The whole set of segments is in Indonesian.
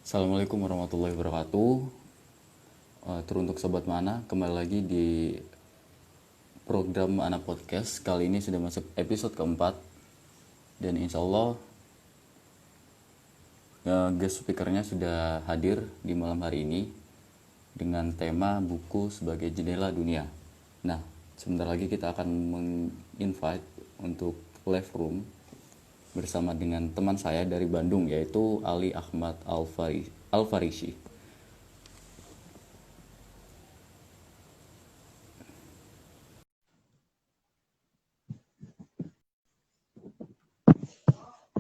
Assalamualaikum warahmatullahi wabarakatuh. Teruntuk Sobat Mana, kembali lagi di program Mana Podcast. Kali ini sudah masuk episode keempat. Dan insya Allah guest speakernya sudah hadir di malam hari ini dengan tema buku sebagai jendela dunia. Nah, sebentar lagi kita akan menginvite untuk live room bersama dengan teman saya dari Bandung, yaitu Ali Ahmad Al-Farisi.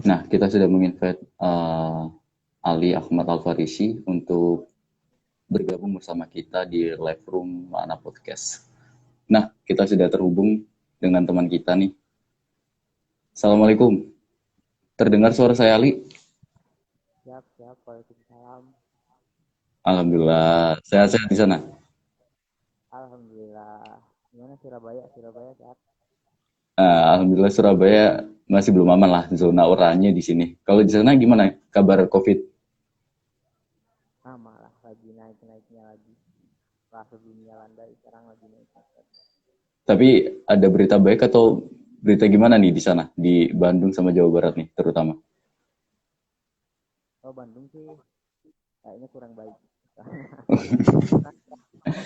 Nah, kita sudah menginvite Ali Ahmad Al-Farisi untuk bergabung bersama kita di live room Mana Podcast. Nah, kita sudah terhubung dengan teman kita nih. Assalamualaikum. Terdengar suara saya, Ali? Siap, Waalaikumsalam. Alhamdulillah. Sehat-sehat di sana? Alhamdulillah. Gimana Surabaya? Surabaya sehat? Alhamdulillah Surabaya masih belum aman lah, zona oranye di sini. Kalau di sana gimana kabar COVID? Sama lah, lagi naik-naiknya lagi. Setelah sebelumnya landai, sekarang lagi naik. Tapi ada berita baik atau berita gimana nih di sana? Di Bandung sama Jawa Barat nih terutama. Oh, Bandung sih kayaknya kurang baik.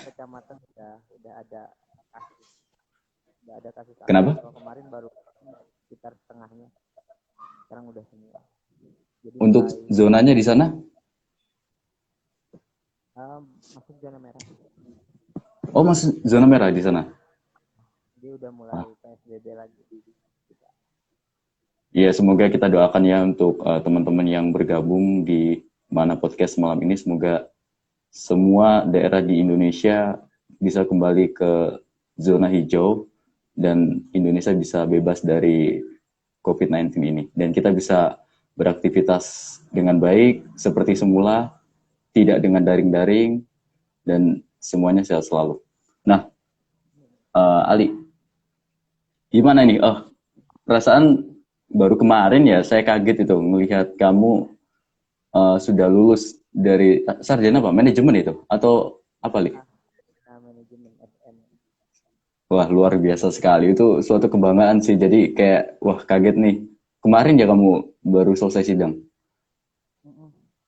Kecamatan udah ada kasus, aktif. Kenapa? Kalau kemarin baru sekitar setengahnya, sekarang udah semua. Jadi Untuk mulai zonanya di sana? masuk zona merah. Oh, masih zona merah di sana. Dia udah mulai PSBB lagi. Ya, semoga kita doakan ya untuk teman-teman yang bergabung di Mana Podcast malam ini. Semoga semua daerah di Indonesia bisa kembali ke zona hijau dan Indonesia bisa bebas dari COVID-19 ini. Dan kita bisa beraktivitas dengan baik seperti semula, tidak dengan daring-daring, dan semuanya sehat selalu. Nah, Ali, gimana nih? Perasaan baru kemarin ya saya kaget itu melihat kamu sudah lulus dari sarjana apa? Manajemen itu? Atau apa, Li? Manajemen SM. Wah, luar biasa sekali. Itu suatu kebanggaan sih. Jadi kayak, wah kaget nih. Kemarin ya kamu baru selesai sidang?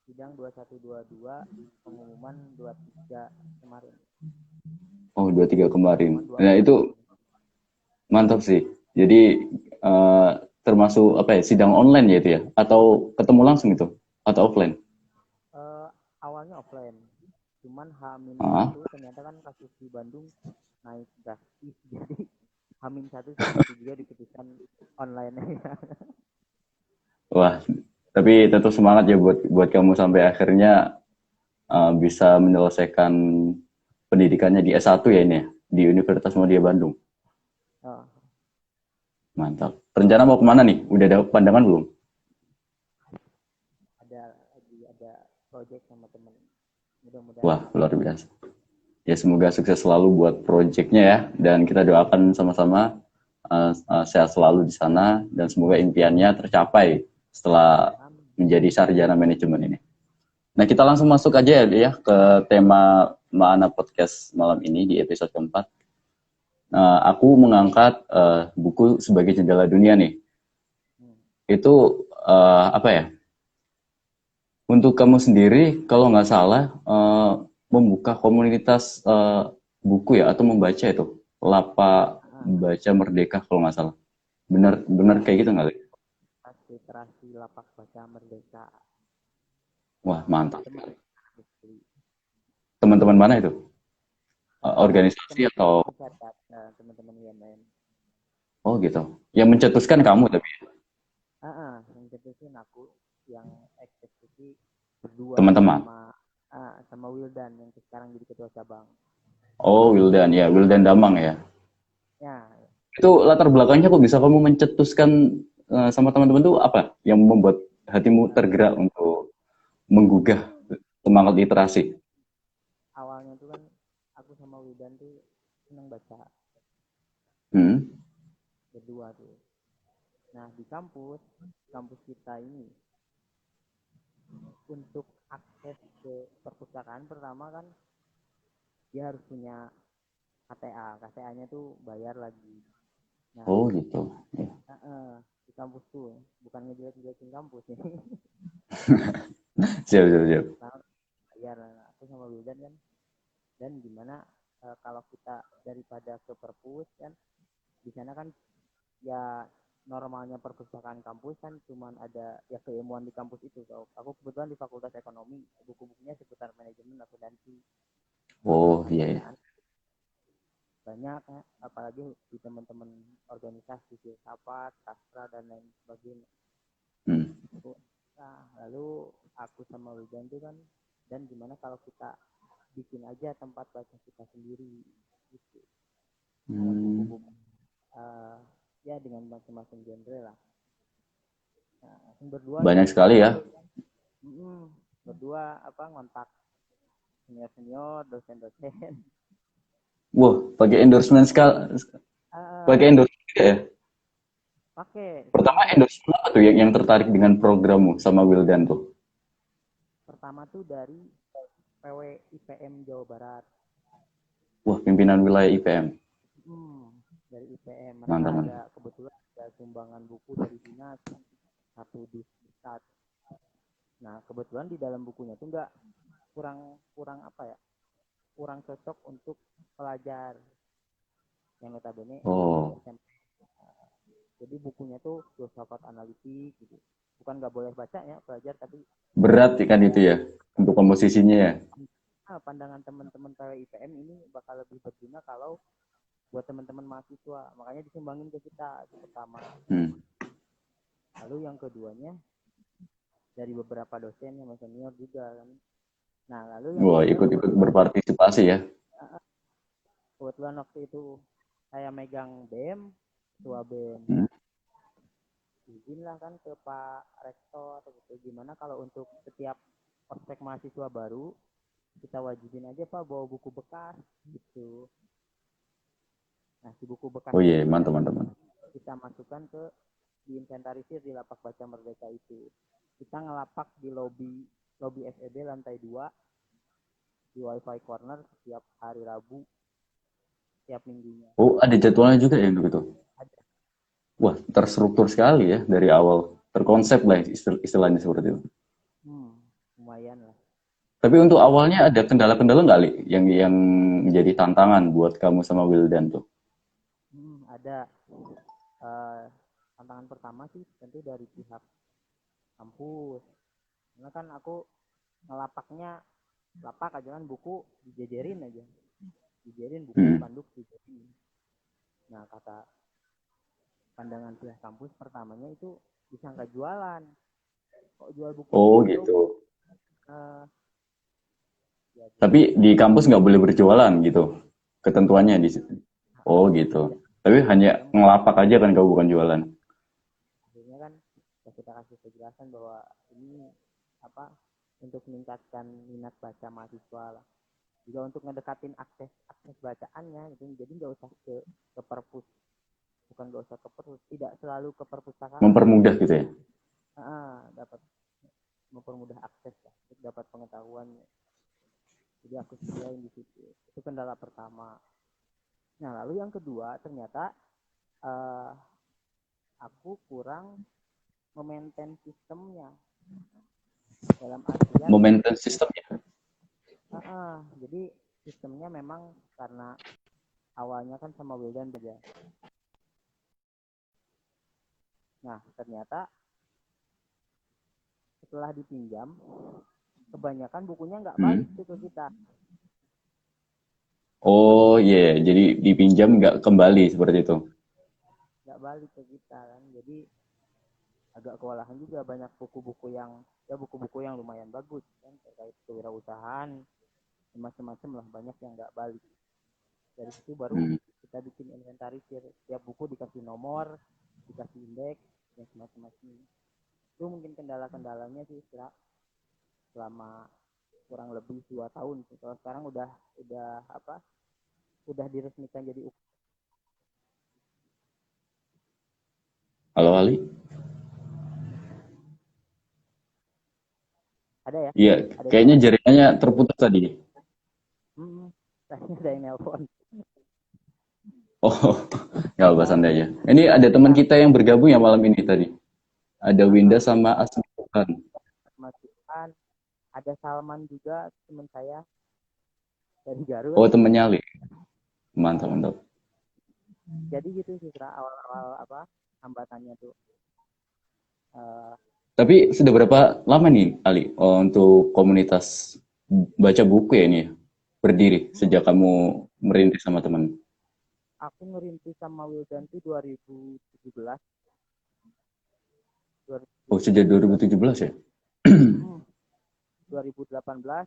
Sidang 2122, pengumuman 23 kemarin. Oh, 23 kemarin. Pengumuman Nah, 24 itu kemarin. mantap sih. Jadi termasuk apa ya, sidang online ya itu ya? Atau ketemu langsung itu? Atau offline? Awalnya offline, cuman Ah, H-1 ternyata kan kasus di Bandung naik drastis, jadi H-1 sama itu juga diputuskan online. wah, tapi tetap semangat ya buat kamu sampai akhirnya bisa menyelesaikan pendidikannya di S1 ya ini ya, di Universitas Muhammadiyah Bandung. Oh, Mantap. Rencana mau kemana nih? Udah ada pandangan belum? ada project sama temen, mudah-mudahan Wah, lancar. luar biasa. Ya semoga sukses selalu buat proyeknya ya. Dan kita doakan sama-sama sehat selalu di sana dan semoga impiannya tercapai setelah Amin. menjadi sarjana manajemen ini. Nah kita langsung masuk aja ya ke tema Mana Podcast malam ini di episode keempat. Aku mengangkat buku sebagai jendela dunia nih. Itu apa ya? Untuk kamu sendiri, kalau nggak salah, membuka komunitas buku ya atau membaca itu, Lapa Baca Merdeka kalau nggak salah. Benar, benar kayak gitu nggak? Literasi lapak baca merdeka. Wah mantap. Teman-teman Teman-teman mana itu? Organisasi teman-teman atau? masyarakat, teman-teman IMN. Oh gitu. Yang mencetuskan kamu tapi Yang ketujuh aku yang eksekusi berdua teman-teman. sama Wildan yang sekarang jadi ketua cabang. Oh Wildan ya, Wildan Damang ya. Ya, Itu latar belakangnya kok bisa kamu mencetuskan sama teman-teman tuh apa yang membuat hatimu tergerak untuk menggugah semangat literasi? awalnya tuh kan aku sama Wildan tuh seneng baca Hmm. berdua tuh. Nah, di kampus kita ini untuk akses ke perpustakaan pertama kan dia harus punya KTA. KTA-nya tuh bayar lagi. Nah, Oh gitu. Ya. di kampus tuh bukan ngejelek-jelekin kampus ya. Siap, siap, siap. Nah, bayar. Nah, aku sama Wildan kan. Dan gimana kalau kita daripada ke perpus kan di sana kan ya normalnya perpustakaan kampus kan cuman ada ya keilmuan di kampus itu. So, aku kebetulan di Fakultas Ekonomi, buku-bukunya seputar manajemen akuntansi. Oh Nah, iya, iya. kerjaan banyak ya, apalagi di teman-teman organisasi filsafat, sastra dan lain sebagainya. Hmm. Nah, lalu aku sama Wijan tuh kan dan gimana kalau kita bikin aja tempat baca kita sendiri gitu dengan Hmm. buku-buku ya dengan macam-macam genre lah. Nah, berdua Banyak tuh sekali ya. berdua apa ngontak senior-senior, dosen-dosen. Wah, pakai endorsement sekali, pakai endorsement juga ya. Pakai Pertama semuanya. endorsement apa tuh yang tertarik dengan programmu sama Wildan tuh? Pertama tuh dari PW IPM Jawa Barat. Wah, pimpinan wilayah IPM. Hmm, dari IPM mereka Mantap, ada mantap. kebetulan ada sumbangan buku dari dinas satu di Stat. Nah kebetulan di dalam bukunya tuh nggak kurang kurang apa ya kurang cocok untuk pelajar yang notabene masih Oh, SMP. Jadi bukunya tuh filsafat analitik gitu. Bukan nggak boleh baca ya pelajar tapi berat kan itu ya untuk komposisinya ya. pandangan teman-teman PWIPM ini bakal lebih berguna kalau buat teman-teman mahasiswa. Makanya disumbangin ke kita itu pertama. Hmm. Lalu yang keduanya dari beberapa dosen yang senior juga kan. Nah, lalu yang Wah, ketiga ikut-ikut berpartisipasi ya. kebetulan waktu itu saya megang BEM, ketua BEM. Hmm. Izin lah kan ke Pak Rektor gitu. Gimana kalau untuk setiap ospek mahasiswa baru kita wajibin aja Pak bawa buku bekas gitu. Nah, si buku bekas Oh iya, ini mantap, yang mantap, mantap. kita masukkan ke diinventarisir di lapak baca Merdeka itu. Kita ngelapak di lobi FEB lantai 2 di WiFi corner setiap hari Rabu setiap minggunya. Oh, ada jadwalnya juga ya untuk itu. Ada. Wah, terstruktur sekali ya dari awal. Terkonsep lah istilahnya seperti itu. Lumayan lah. Tapi untuk awalnya ada kendala-kendala nggak, Li? Yang menjadi tantangan buat kamu sama Wildan tuh? Ada tantangan pertama sih tentu dari pihak kampus. Karena kan aku ngelapaknya lapak aja kan buku dijejerin aja. Dijejerin buku Hmm. spanduk dijejerin. Nah, kata pandangan pihak kampus pertamanya itu bisa nggak jualan. Kok jual buku Oh spanduk? gitu. Uh, ya Tapi gimana di kan? kampus nggak boleh berjualan gitu. Ketentuannya di Betul. situ. Oh gitu. Tidak Tapi hanya BEM ngelapak aja kan kau bukan jualan. akhirnya kan ya kita kasih penjelasan bahwa ini apa untuk meningkatkan minat baca mahasiswa lah juga untuk ngedekatin akses akses bacaannya gitu jadi nggak usah ke perpus bukan nggak usah ke perpus tidak selalu ke perpustakaan Mempermudah gitu ya. dapat mempermudah akses lah untuk dapat pengetahuan jadi aku sediain di situ itu kendala pertama. Nah lalu yang kedua ternyata uh, aku kurang memaintain sistemnya dalam artian Momentum sistemnya. jadi sistemnya memang karena awalnya kan sama Wildan aja. Nah ternyata setelah dipinjam kebanyakan bukunya nggak balik tuh ke kita. Oh iya, yeah. Jadi dipinjam nggak kembali seperti itu. Nggak balik ke kita kan jadi agak kewalahan juga banyak buku-buku yang ya buku-buku yang lumayan bagus kan terkait kewirausahaan macam-macam lah banyak yang nggak balik. Dari situ baru Hmm. kita bikin inventarisir tiap buku dikasih nomor dikasih indeks yang semacam-macam itu mungkin kendala-kendalanya sih selama kurang lebih 2 tahun. Kalau sekarang udah apa? Udah diresmikan jadi Halo Ali? ada Ada ya? Iya, Ada kayaknya suara. jaringannya terputus tadi. Tadi ada yang nelpon. Oh, nggak apa Nah, santai aja. Ini ada teman nah, kita yang bergabung ya malam ini tadi. Ada Winda itu sama Asmiran. masukan. Ada Salman juga teman saya dari Garut. Oh, temennya Ali. Mantap, Nah, mantap. jadi gitu sih awal-awal apa hambatannya tuh. Eh, Tapi sudah berapa lama nih, Ali, untuk komunitas baca buku ya ini ya? Berdiri sejak kamu merintis sama teman. aku ngerintis sama Wildan tuh 2017, Oh, sejak 2017, 2017 ya? 2018,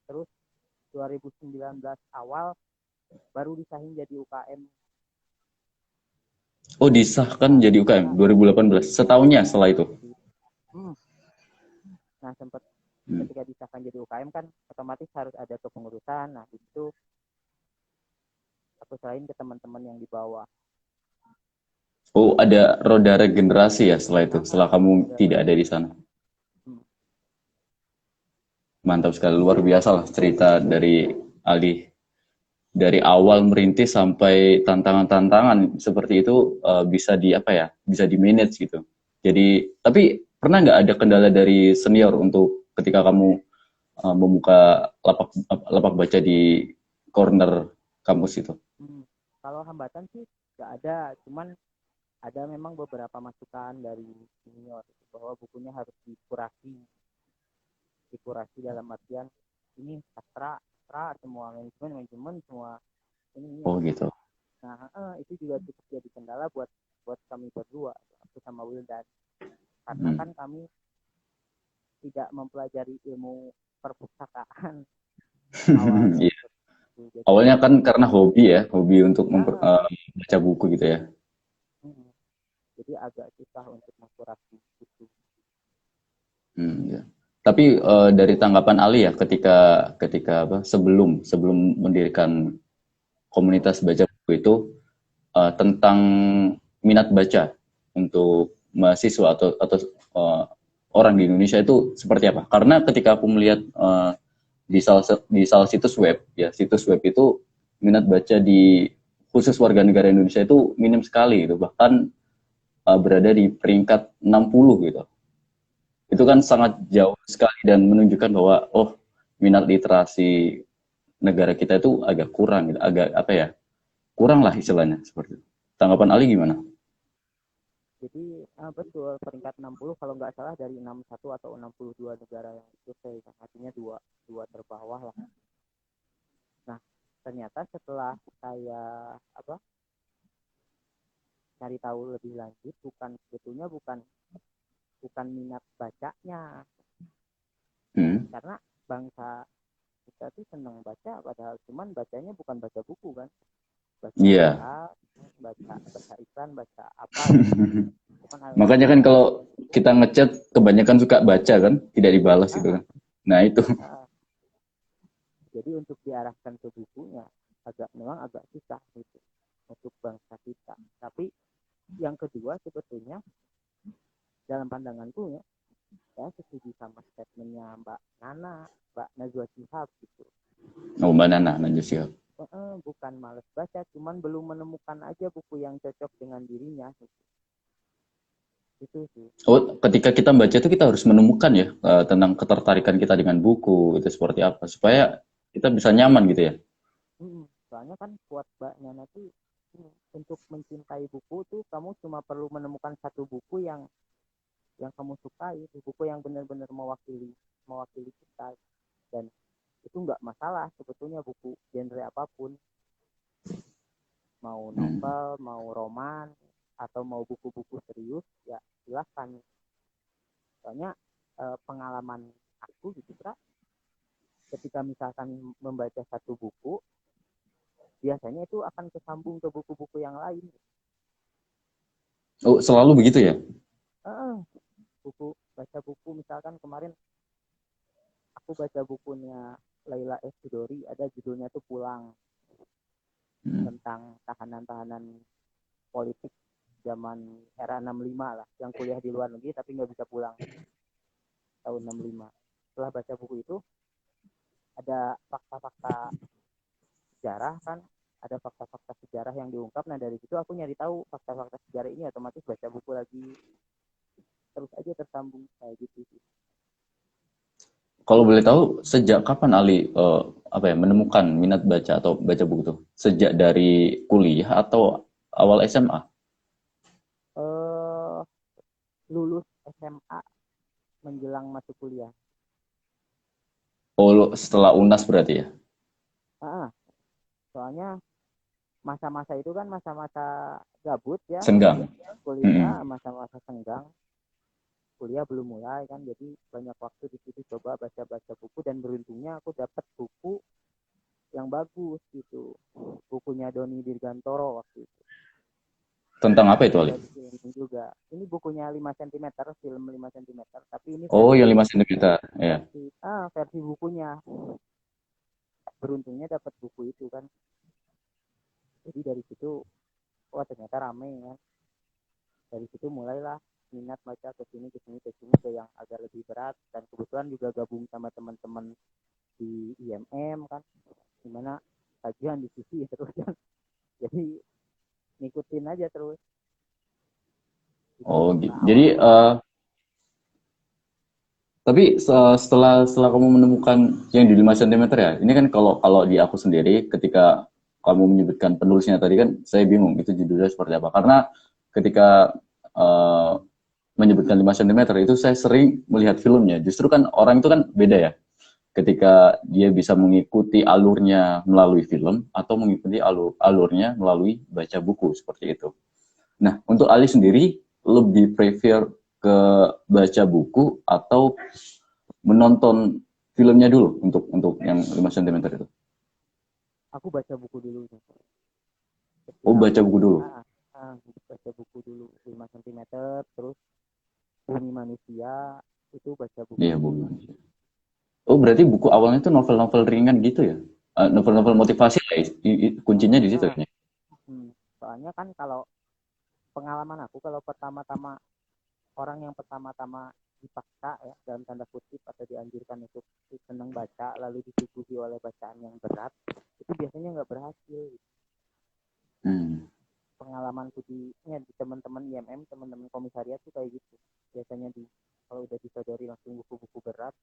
terus 2019 awal baru disahin jadi UKM. Oh, disahkan Nah, jadi UKM 2018. Setahunnya setelah itu. hmm, nah sempat Hmm. ketika disahkan jadi UKM kan otomatis harus ada kepengurusan. Nah itu aku serahin ke teman-teman yang di bawah. Oh, ada roda regenerasi ya setelah itu, setelah kamu Ada, tidak ada di sana. hmm, Mantap sekali, luar biasa lah cerita dari Ali. Dari awal merintis sampai tantangan-tantangan seperti itu bisa di apa ya, bisa di manage gitu. Jadi, tapi pernah nggak ada kendala dari senior untuk ketika kamu membuka lapak lapak baca di corner kampus itu? hmm. Kalau hambatan sih nggak ada, cuman ada memang beberapa masukan dari senior bahwa bukunya harus dikurasi dalam artian ini sastra semua manajemen semua ini Oh harus. gitu. Nah itu juga cukup jadi kendala buat buat kami berdua, aku sama Wildan, karena Hmm. kan kami tidak mempelajari ilmu perpustakaan awalnya Iya. seperti itu. Jadi Awalnya kan karena hobi ya, hobi untuk ah, baca buku gitu ya. mm, jadi agak susah untuk mengkurasi itu. Ya. Tapi dari tanggapan Ali ya ketika ketika apa sebelum sebelum mendirikan komunitas baca buku itu tentang minat baca untuk mahasiswa atau uh, orang di Indonesia itu seperti apa? Karena ketika aku melihat di salah situs web ya situs web itu minat baca di khusus warga negara Indonesia itu minim sekali gitu bahkan berada di peringkat 60 gitu. Itu kan sangat jauh sekali dan menunjukkan bahwa oh minat literasi negara kita itu agak kurang gitu, agak apa ya? Kurang lah istilahnya seperti itu. Tanggapan Ali gimana? Jadi betul peringkat 60 kalau nggak salah dari 61 atau 62 negara yang survei, artinya dua dua terbawah lah. Nah ternyata setelah saya apa cari tahu lebih lanjut, sebetulnya bukan bukan minat bacanya, Hmm. karena bangsa kita tuh senang baca padahal cuman bacanya bukan baca buku kan, baca Iya. WA, baca iklan, baca apa gitu. Cuman Makanya kan kalau kita ngechat kebanyakan suka baca kan, tidak dibalas gitu ah, kan. Nah itu. ah, jadi untuk diarahkan ke bukunya memang agak susah gitu untuk bangsa kita. Tapi yang kedua sebetulnya dalam pandanganku ya, saya setuju sama statementnya Mbak Najwa Shihab gitu. Oh, Mbak Nana, Najwa Shihab. Bukan males baca, cuman belum menemukan aja buku yang cocok dengan dirinya gitu. Itu sih. Oh, ketika kita baca itu kita harus menemukan ya tentang ketertarikan kita dengan buku itu seperti apa supaya kita bisa nyaman gitu ya. Soalnya kan buat Mbak Nana tuh untuk mencintai buku tuh kamu cuma perlu menemukan satu buku yang kamu sukai, buku yang benar-benar mewakili mewakili kita, dan itu nggak masalah sebetulnya buku genre apapun, mau Hmm. novel, mau roman, atau mau buku-buku serius ya silahkan. Soalnya pengalaman aku gitu Kak, ketika misalkan membaca satu buku biasanya itu akan kesambung ke buku-buku yang lain. Oh, selalu begitu ya? eh, baca buku misalkan kemarin aku baca bukunya Laila S. Chudori, ada judulnya tuh Pulang, Hmm. tentang tahanan-tahanan politik zaman era 65 lah yang kuliah di luar negeri tapi nggak bisa pulang. tahun 65. Setelah baca buku itu ada fakta-fakta sejarah kan, ada fakta-fakta sejarah yang diungkap. Nah dari situ aku nyari tahu fakta-fakta sejarah ini, otomatis baca buku lagi, terus aja tersambung kayak gitu sih. Kalau boleh tahu, sejak kapan Ali menemukan minat baca atau baca buku tuh? Sejak dari kuliah atau awal SMA? eh Lulus SMA menjelang masuk kuliah. Oh, setelah UNAS berarti ya? Ah, soalnya masa-masa itu kan masa-masa gabut ya, Senggang. Mm-mm. kuliah, masa-masa senggang, kuliah belum mulai kan, jadi banyak waktu di situ coba baca-baca buku, dan beruntungnya aku dapat buku yang bagus gitu, bukunya Doni Dirgantoro waktu itu. Tentang apa itu, Ali? Udah di juga. Ini bukunya 5 cm, film 5 cm, tapi ini Oh, yang versi 5 cm. Ya. versi bukunya. Beruntungnya dapat buku itu kan. Jadi dari situ, wah ternyata rame ya. Dari situ mulailah minat baca ke sini ke yang agak lebih berat, dan kebetulan juga gabung sama teman-teman di IMM kan, dimana kajian diskusi terus kan. Jadi ngikutin aja terus. Itu Oh, cerita gitu. Jadi, awalnya. tapi setelah kamu menemukan yang di 5 cm ya, ini kan kalau kalau di aku sendiri, ketika kamu menyebutkan penulisnya tadi kan, saya bingung itu judulnya seperti apa. Karena ketika eh, menyebutkan 5 cm itu saya sering melihat filmnya. Justru kan orang itu kan beda ya. Ketika dia bisa mengikuti alurnya melalui film atau mengikuti alurnya melalui baca buku seperti itu. Nah, untuk Ali sendiri lebih prefer ke baca buku atau menonton filmnya dulu untuk yang 5 cm itu? Aku baca buku dulu. Oh, Setiap baca buku dulu. baca buku dulu 5 cm, terus Bumi Manusia itu baca buku Iya, dulu. buku. Oh, berarti buku awalnya itu novel-novel ringan gitu ya? Novel-novel Ah, motivasi lah, kuncinya di situ ah, ya. Soalnya kan kalau pengalaman aku, kalau pertama-tama orang yang pertama-tama dipaksa ya dalam tanda kutip atau dianjurkan untuk senang baca lalu disuguhi oleh bacaan yang berat, itu biasanya nggak berhasil. Hmm. Pengalamanku di teman-teman IMM, teman-teman komisariat tuh kayak gitu. Biasanya kalau udah disodori langsung buku-buku berat,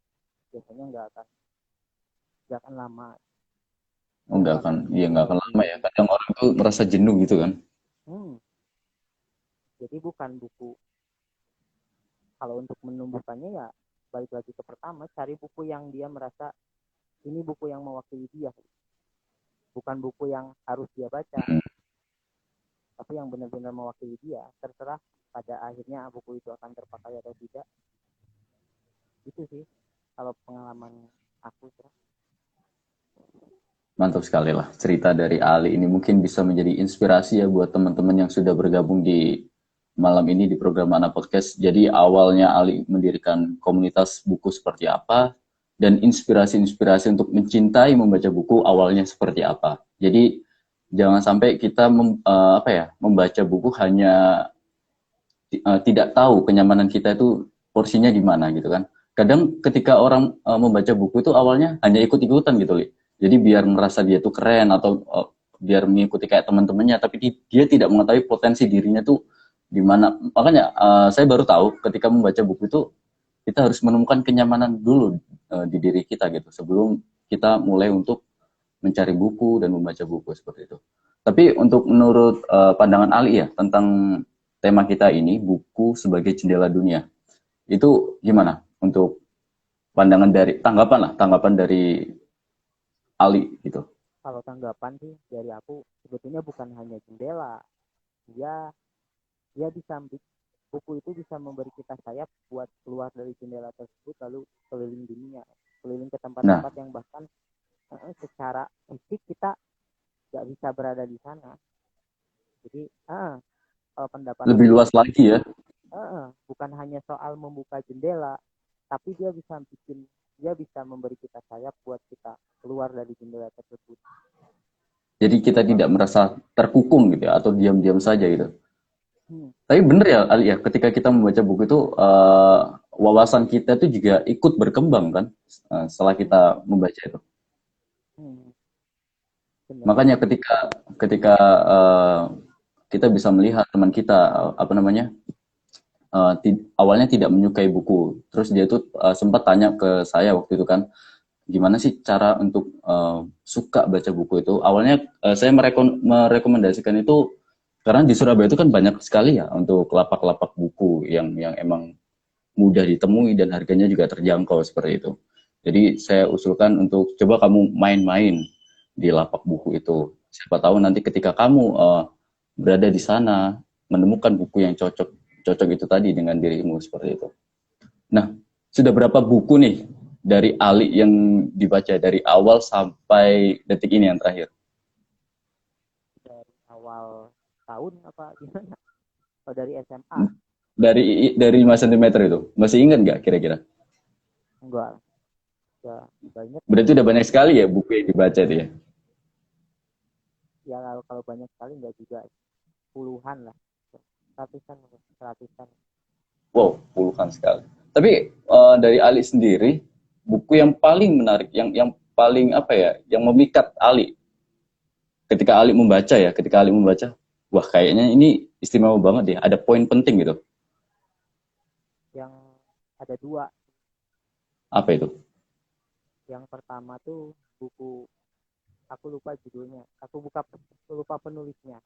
biasanya nggak akan lama. Oh, nggak akan lama ya. Jadi Kadang orang tuh merasa jenuh gitu kan. hmm, jadi bukan buku. Kalau untuk menumbuhkannya ya balik lagi ke pertama, cari buku yang dia merasa ini buku yang mewakili dia, bukan buku yang harus dia baca, Hmm. tapi yang benar-benar mewakili dia. Terserah pada akhirnya buku itu akan terpakai atau tidak. Itu sih kalau pengalaman aku. Mantap sekali lah. Cerita dari Ali ini mungkin bisa menjadi inspirasi ya buat teman-teman yang sudah bergabung di malam ini di program Mana Podcast. Jadi awalnya Ali mendirikan komunitas buku seperti apa, dan inspirasi-inspirasi untuk mencintai membaca buku awalnya seperti apa. Jadi jangan sampai kita membaca buku hanya tidak tahu kenyamanan kita itu porsinya di mana gitu kan. Kadang ketika orang membaca buku itu awalnya hanya ikut-ikutan gitu, Li. Jadi biar merasa dia tuh keren atau biar mengikuti kayak teman-temannya, tapi dia tidak mengetahui potensi dirinya tuh di mana. Makanya saya baru tahu ketika membaca buku itu kita harus menemukan kenyamanan dulu di diri kita gitu sebelum kita mulai untuk mencari buku dan membaca buku seperti itu. Tapi untuk menurut pandangan Ali ya tentang tema kita ini, buku sebagai jendela dunia, itu gimana untuk pandangan dari tanggapan dari Ali gitu? Kalau tanggapan sih dari aku, sebetulnya bukan hanya jendela, dia dia bisa buku itu bisa memberi kita sayap buat keluar dari jendela tersebut, lalu keliling dunia, keliling ke Nah, tempat-tempat yang bahkan secara fisik kita nggak bisa berada di sana. Jadi kalau pendapatku lebih sih luas lagi ya. bukan hanya soal membuka jendela, tapi dia bisa memberi kita sayap buat kita keluar dari jendela tersebut. Jadi kita Kalau tidak merasa terkukung gitu ya, atau diam-diam saja gitu. Tapi bener ya, Ali ya, ketika kita membaca buku itu wawasan kita tuh juga ikut berkembang kan setelah kita Hmm, membaca itu. hmm, bener. Makanya ketika ketika eh, kita bisa melihat teman kita apa namanya awalnya tidak menyukai buku, terus dia tuh sempat tanya ke saya waktu itu kan, gimana sih cara untuk suka baca buku itu? Awalnya saya merekomendasikan itu karena di Surabaya itu kan banyak sekali ya untuk lapak-lapak buku yang emang mudah ditemui dan harganya juga terjangkau seperti itu. Jadi saya usulkan untuk coba kamu main-main di lapak buku itu. Siapa tahu nanti ketika kamu berada di sana menemukan buku yang cocok cocok itu tadi dengan dirimu seperti itu. Nah, sudah berapa buku nih dari Ali yang dibaca dari awal sampai detik ini yang terakhir? Dari awal tahun apa gimana? Oh, dari SMA? Dari 5 cm itu. Masih ingat nggak kira-kira? Enggak, enggak inget sih. Berarti udah banyak sekali ya buku yang dibaca itu ya. Ya kalau banyak sekali enggak juga, puluhan lah, ratusan, seratusan. Wow, puluhan sekali. Tapi dari Ali sendiri, buku yang paling menarik, yang paling apa ya, yang memikat Ali ketika Ali membaca, wah kayaknya ini istimewa banget ya, ada poin penting gitu. Yang ada dua. Apa itu? Yang pertama tuh buku, aku lupa judulnya, aku lupa penulisnya,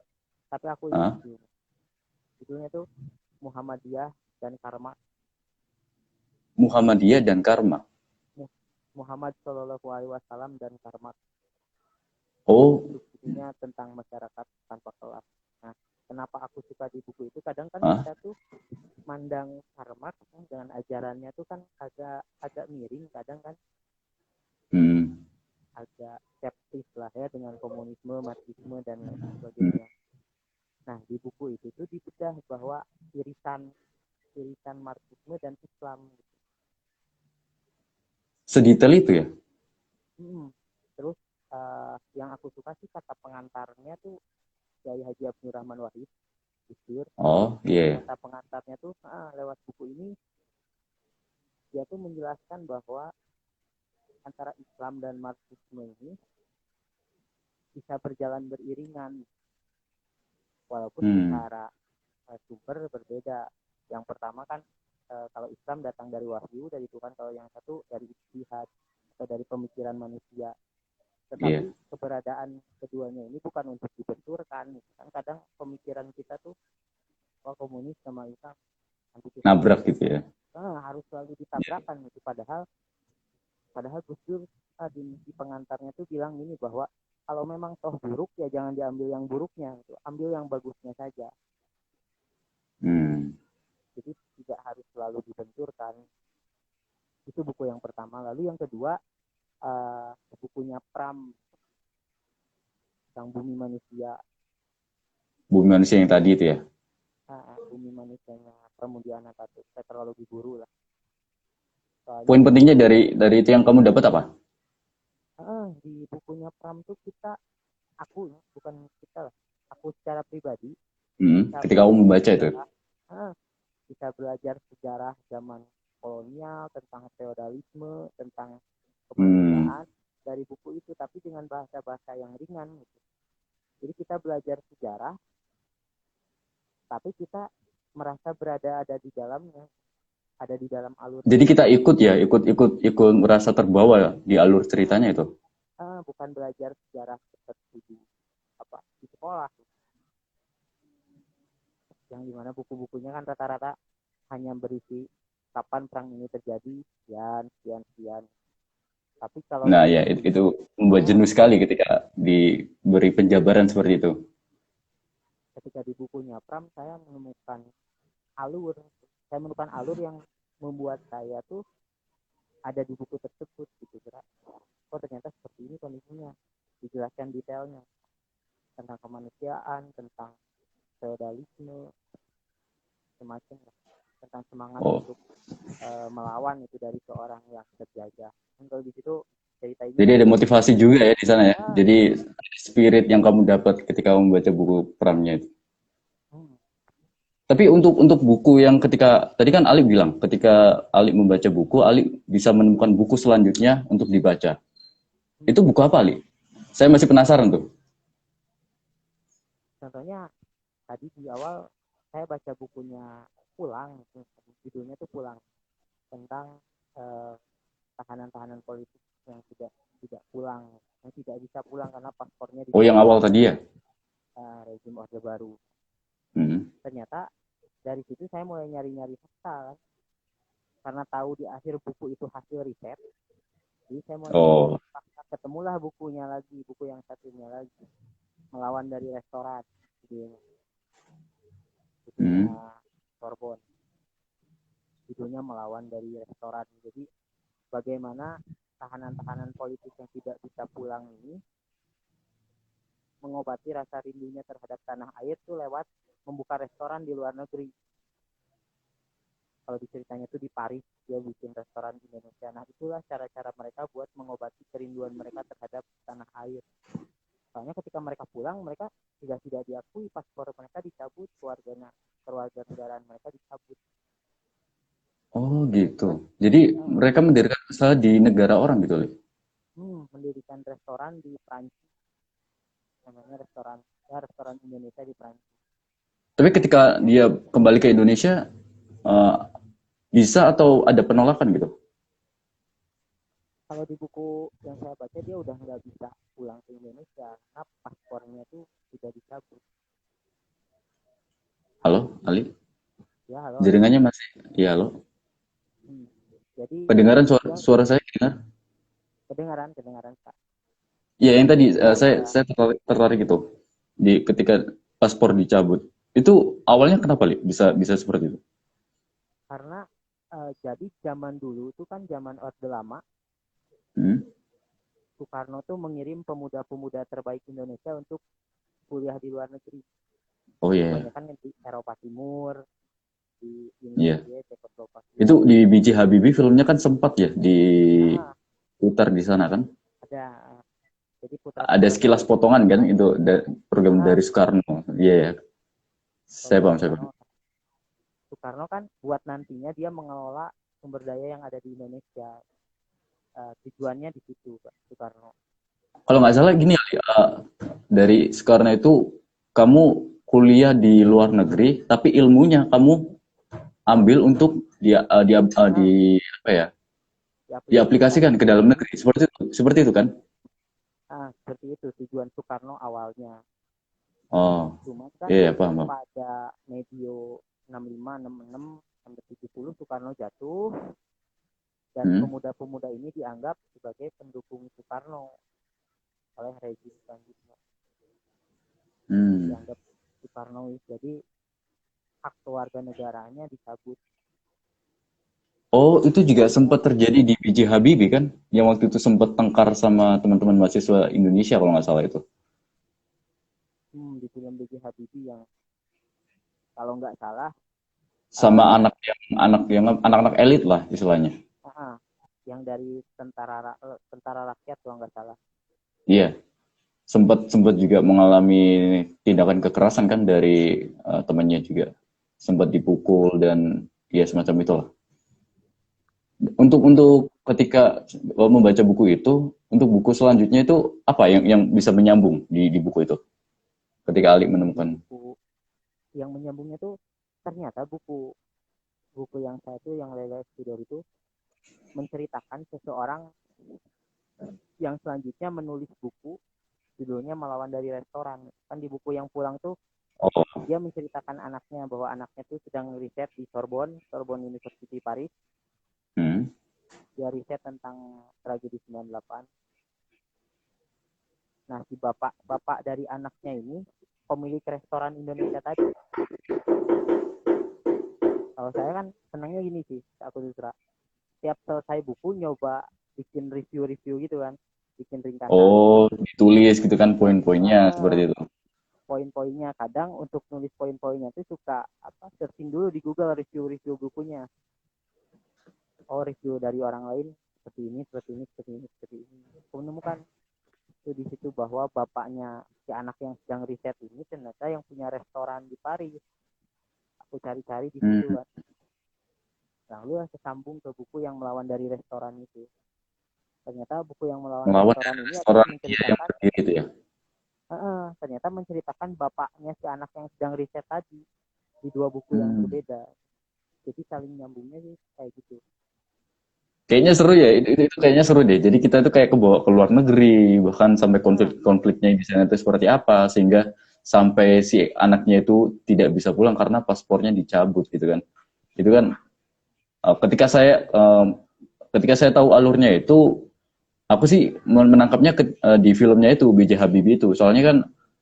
tapi aku ingat Hah? judulnya. Judulnya tuh Muhammadiyah dan Karma. Muhammadiyah dan Karma. Muhammad Shallallahu Alaihi Wasallam dan Karma. Oh, Itu bukunya tentang masyarakat tanpa kelas. Nah, kenapa aku suka di buku itu? Kadang kan ah, kita tuh mandang Karma dengan ajarannya tuh kan agak agak miring, kadang kan hmm, agak skeptis lah ya dengan komunisme, marxisme dan lain hmm. sebagainya. Nah, di buku itu tuh dibedah bahwa irisan irisan marxisme dan Islam. Sedetail itu ya? Hmm. Terus yang aku suka sih kata pengantarnya tuh Kiai Haji Abdul Rahman Wahid, Gus. Oh, iya. Yeah. Kata pengantarnya tuh lewat buku ini dia tuh menjelaskan bahwa antara Islam dan Marxisme ini bisa berjalan beriringan walaupun Hmm, secara sumber berbeda. Yang pertama kan kalau Islam datang dari wahyu dari Tuhan, kalau yang satu dari ijtihad atau dari pemikiran manusia. iya. Tetapi Yeah. keberadaan keduanya ini bukan untuk dibenturkan. Kan kadang pemikiran kita tuh, oh, komunis sama Islam Nabrak antitésis, gitu ya. harus selalu Yeah. ditabrakkan gitu. Padahal Gus Dur di pengantarnya tuh bilang ini bahwa kalau memang toh buruk ya jangan diambil yang buruknya, gitu. Ambil yang bagusnya saja. Hmm. Jadi tidak harus selalu dibenturkan. Itu buku yang pertama. Lalu yang kedua bukunya Pram, yang Bumi Manusia. Bumi manusia yang tadi itu ya. Bumi Manusianya Pramudiana Tatu. Tetralogi Guru lah. Soalnya Poin pentingnya dari itu yang kamu dapat apa? di bukunya Pram tuh aku bukan kita lah, aku secara pribadi Hmm. bisa Ketika kamu belajar membaca itu. sejarah, bisa belajar sejarah zaman kolonial, tentang feodalisme, tentang Hmm. kemanusiaan dari buku itu, tapi dengan bahasa-bahasa yang ringan gitu. Jadi kita belajar sejarah, tapi kita merasa ada di dalamnya, ada di dalam alur Jadi kita cerita. ikut ya, ikut merasa terbawa di alur ceritanya itu. Bukan belajar sejarah seperti di di sekolah, yang dimana buku-bukunya kan rata-rata hanya berisi kapan perang ini terjadi, sekian, sekian, sekian. Tapi kalau Nah di ya buku itu ini, membuat ah, jenuh sekali ketika diberi penjabaran seperti itu. ketika di bukunya Pram, alur, saya menemukan alur yang membuat saya tuh ada di buku tersebut gitu, kira. Oh ternyata seperti ini kondisinya, dijelaskan detailnya tentang kemanusiaan, tentang feodalisme, semacam tentang semangat Oh, untuk melawan itu dari seorang yang terjajah. Dan kalau di situ jadi ceritanya ada motivasi juga ya di sana ya. ah, Jadi spirit yang kamu dapat ketika kamu membaca buku Pramnya itu. hmm, Tapi untuk buku yang ketika tadi kan Ali bilang ketika Ali membaca buku, Ali bisa menemukan buku selanjutnya untuk dibaca. Itu Hmm, buku apa Ali? Saya masih penasaran tuh. contohnya tadi di awal saya baca bukunya Pulang, judulnya tuh Pulang, tentang eh, tahanan-tahanan politik yang tidak tidak pulang, yang tidak bisa pulang karena paspornya Oh, yang dicabut awal tadi ya? rezim Orde Baru. Hmm. Ternyata dari situ saya mulai nyari-nyari fakta kan, karena tahu di akhir buku itu hasil riset, jadi saya mulai Oh. nyari-nyari fakta, ketemulah bukunya lagi, buku yang satunya lagi, Melawan dari Restoran, judulnya, Hmm. Sorbon, judulnya Melawan dari Restoran. Jadi bagaimana tahanan-tahanan politik yang tidak bisa pulang ini mengobati rasa rindunya terhadap tanah air tuh lewat membuka restoran di luar negeri. Kalau diceritanya tuh di Paris, dia bikin restoran Indonesia. Nah, itulah cara-cara mereka buat mengobati kerinduan mereka terhadap tanah air. Soalnya ketika mereka pulang, mereka tidak diakui, paspor mereka dicabut, keluarga negaraan mereka dicabut. Oh gitu. Terus Jadi eh, mereka mendirikan usaha di negara orang gitu, Li. mendirikan restoran di Prancis, namanya restoran Indonesia di Prancis. Tapi ketika Awalnya dia kembali ke Indonesia, eh, bisa atau ada penolakan gitu? kalau di buku yang saya baca dia udah nggak bisa pulang ke Indonesia karena paspornya tuh sudah dicabut. Halo, Ali? Ya, halo, halo. Jaringannya masih, ya halo. Hmm. Jadi Kedengaran suara, dia suara saya dengar? kedengaran Kak. Ya, yang tadi Dia saya udah saya tertarik itu di ketika paspor dicabut. Itu awalnya kenapa, Li? Bisa bisa seperti itu? karena jadi zaman dulu tuh kan zaman Orde Lama, Hmm? Soekarno tuh mengirim pemuda-pemuda terbaik Indonesia untuk kuliah di luar negeri. Oh iya, Kebanyakan di Eropa Timur, di iya. Inggris, Itu Cekoslovakia. di B.J. Habibie filmnya kan sempat ya Ah, diputar di sana kan? ada jadi Ada putra-putra sekilas terbaik potongan kan Indonesia. itu program Ah, dari Soekarno. Iya ya. Saya program paham, saya paham. Soekarno. Soekarno kan buat nantinya dia mengelola sumber daya yang ada di Indonesia. Tujuannya di situ, Pak Soekarno. Kalau nggak salah gini, Ali, dari Soekarno itu kamu kuliah di luar negeri, tapi ilmunya kamu ambil untuk di Ah, apa ya? diaplikasikan. Diaplikasikan ke dalam negeri. Seperti itu kan? Seperti itu tujuan Soekarno awalnya. Oh, Cuma kan iya, iya, paham, paham. pada medio 65, 66 sampai 70 Soekarno jatuh dan Hmm? pemuda-pemuda ini dianggap sebagai pendukung Soekarno oleh rezim selanjutnya. Hmm. Dianggap Soekarnois. Jadi hak kewarganegaranya dicabut. Oh, itu juga Akhirnya sempat terjadi di B.J. Habibie kan? Yang waktu itu sempat tengkar sama teman-teman mahasiswa Indonesia kalau nggak salah itu. di film B.J. Habibie yang kalau nggak salah Sama uh, anak-anak elit lah istilahnya. yang dari tentara rakyat kalau nggak salah. Iya, sempat sempat juga mengalami tindakan kekerasan kan dari temannya juga. Sempat dipukul dan ya semacam itulah. Untuk ketika membaca buku itu, untuk buku selanjutnya itu apa yang bisa menyambung di buku itu? Ketika Ali Di menemukan. buku yang menyambungnya tuh ternyata buku buku yang saya tuh yang Lele Spidor itu menceritakan seseorang yang selanjutnya menulis buku judulnya Melawan dari Restoran. Kan di buku yang Pulang tuh Oh, dia menceritakan anaknya bahwa anaknya tuh sedang riset di Sorbonne University Paris. hmm. Dia riset tentang tragedi 98. Nah, si bapak dari anaknya ini pemilik restoran Indonesia tadi. Kalau saya kan senangnya gini sih, aku Susra. Tiap selesai buku nyoba bikin review-review gitu kan, bikin ringkasan. Oh, ditulis gitu kan poin-poinnya seperti Ah, itu. poin-poinnya kadang untuk nulis poin-poinnya tuh suka apa searching dulu di Google review-review bukunya. Oh, review dari orang lain seperti ini, seperti ini, seperti ini, seperti ini. Aku menemukan itu di situ bahwa bapaknya si anak yang sedang riset ini ternyata yang punya restoran di Paris. Aku cari-cari di situ Hmm. kan. Lalu kesambung ke buku yang melawan dari restoran itu. Ternyata buku yang melawan Melawan restoran ini adalah restoran dia yang menceritakan, terakhir itu ya. ternyata menceritakan bapaknya si anak yang sedang riset tadi di dua buku yang Hmm. berbeda. Jadi saling nyambungnya sih kayak gitu. Kayaknya seru ya, itu kayaknya seru deh. Jadi kita tuh kayak kebawa ke luar negeri, bahkan sampai Nah, konflik-konfliknya di sana itu seperti apa, sehingga sampai si anaknya itu tidak bisa pulang karena paspornya dicabut gitu kan. Itu kan eh, ketika saya eh, ketika saya tahu alurnya itu, aku sih menangkapnya di filmnya itu B.J. Habibie itu. Soalnya kan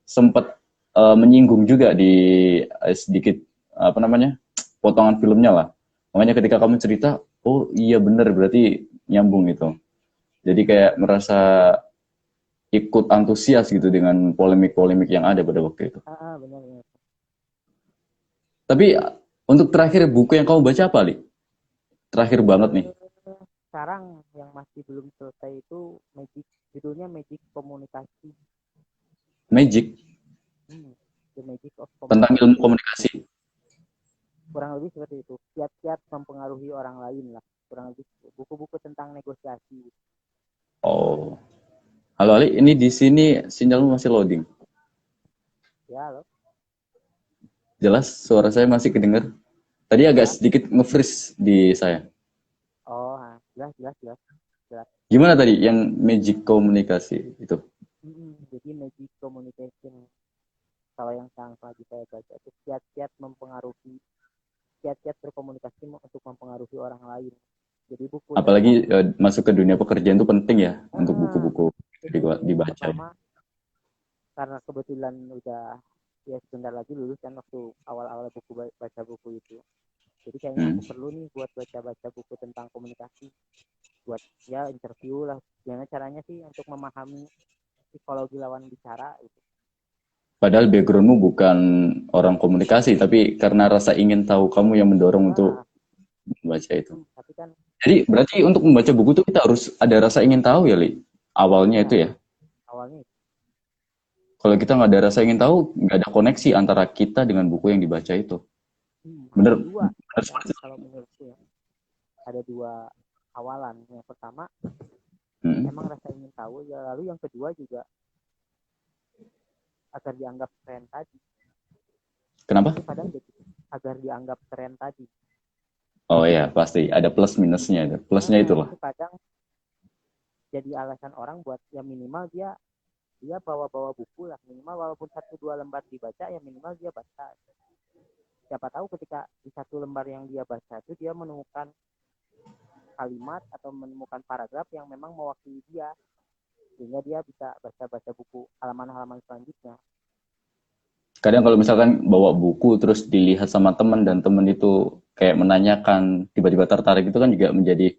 sempat menyinggung juga di sedikit apa namanya potongan filmnya lah. Makanya ketika kamu cerita, oh iya bener berarti nyambung gitu. Jadi kayak merasa ikut antusias gitu dengan polemik-polemik yang ada pada waktu itu. benar-benar. Tapi untuk terakhir buku yang kamu baca apa, Li? Terakhir banget nih. Sekarang yang masih belum selesai itu Magic, judulnya Magic Komunikasi. Magic The Magic of tentang ilmu Communication. komunikasi. Kurang lebih seperti itu. Kiat-kiat mempengaruhi orang lain lah. Kurang lebih buku-buku tentang negosiasi. Oh. Halo Ali, ini di sini sinyalmu masih loading. Ya loh. Jelas suara saya masih kedengar. Tadi agak Jelas. sedikit nge-freeze di saya. Oh, jelas, jelas, jelas. Jelas. Gimana tadi yang magic komunikasi itu? Jadi Magic Communication. Kalau yang sekarang lagi saya baca itu kiat-kiat mempengaruhi, kiat-kiat berkomunikasi untuk mempengaruhi orang lain. Jadi bukunya Apalagi itu, masuk ke dunia pekerjaan itu penting ya untuk uh, buku-buku itu penting. dibaca. Pertama, karena kebetulan udah ya sebentar lagi lulus kan waktu awal-awal baca buku itu. Jadi kayaknya Hmm. aku perlu nih buat baca-baca buku tentang komunikasi, buat ya interview lah. Gimana caranya sih untuk memahami psikologi lawan bicara itu. Padahal backgroundmu bukan orang komunikasi, tapi karena rasa ingin tahu kamu yang mendorong Ah, untuk membaca itu. tapi kan Jadi berarti untuk membaca buku itu kita harus ada rasa ingin tahu ya, Li? Awalnya itu ya ya. awalnya Kalau kita nggak ada rasa ingin tahu, nggak ada koneksi antara kita dengan buku yang dibaca itu. ada Bener, dua bener kan seperti itu. kalau menurutku ya. Ada dua awalan. Yang pertama Hmm. emang rasa ingin tahu ya, lalu yang kedua juga agar dianggap keren tadi. Kenapa? Itu kadang jadi agar dianggap keren tadi. Oh ya, pasti ada plus minusnya. Plusnya itulah. Itu kadang jadi alasan orang buat ya minimal dia dia bawa-bawa buku lah, minimal walaupun satu dua lembar dibaca ya minimal dia baca. Siapa tahu ketika di satu lembar yang dia baca itu dia menemukan kalimat atau menemukan paragraf yang memang mewakili dia, sehingga dia bisa baca-baca buku halaman-halaman selanjutnya. Kadang kalau misalkan bawa buku terus dilihat sama teman dan teman itu kayak menanyakan tiba-tiba tertarik itu kan juga menjadi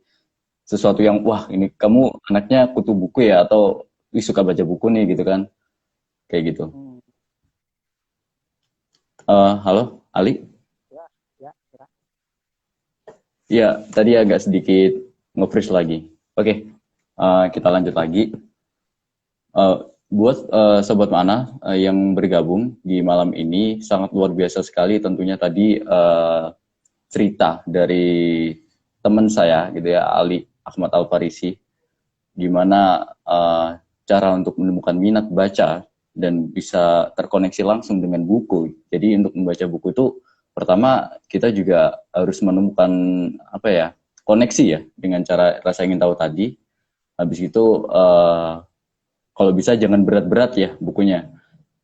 sesuatu yang wah ini kamu anaknya kutu buku ya atau suka baca buku nih gitu kan kayak gitu. Hmm, Halo Ali, ya, ya, kira. ya tadi agak sedikit nge-freeze lagi. Oke, kita lanjut lagi. Eh, buat sobat mana yang bergabung di malam ini sangat luar biasa sekali tentunya tadi cerita dari teman saya gitu ya Ali Ahmad Al Farisi gimana cara untuk menemukan minat baca dan bisa terkoneksi langsung dengan buku. Jadi untuk membaca buku itu pertama kita juga harus menemukan apa ya koneksi ya dengan cara rasa ingin tahu tadi. Habis itu kalau bisa jangan berat-berat ya bukunya.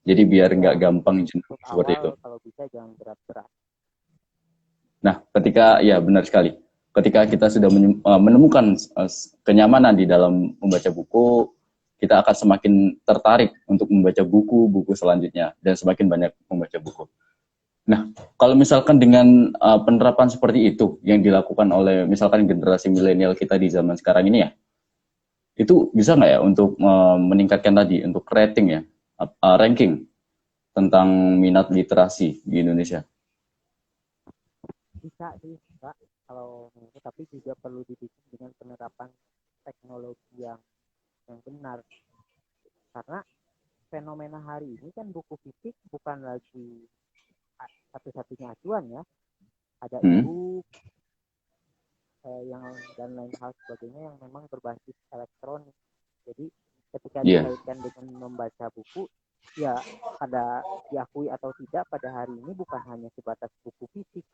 Jadi biar Ya, nggak gampang jenuh untuk seperti awal itu. kalau bisa jangan berat-berat. Nah, ketika ya benar sekali. Ketika kita sudah menemukan kenyamanan di dalam membaca buku, kita akan semakin tertarik untuk membaca buku-buku selanjutnya dan semakin banyak membaca buku. Nah, kalau misalkan dengan penerapan seperti itu yang dilakukan oleh misalkan generasi milenial kita di zaman sekarang ini ya, itu bisa nggak ya untuk meningkatkan tadi untuk rating ya, ranking tentang minat literasi di Indonesia? Bisa sih, Pak. Kalau tapi juga perlu didukung dengan penerapan teknologi yang benar. Karena fenomena hari ini kan buku fisik bukan lagi satu-satunya acuan ya. Ada e-book yang dan lain hal sebagainya yang memang berbasis elektronik. Jadi ketika dikaitkan dengan membaca buku, ya pada diakui atau tidak pada hari ini bukan hanya sebatas buku fisik,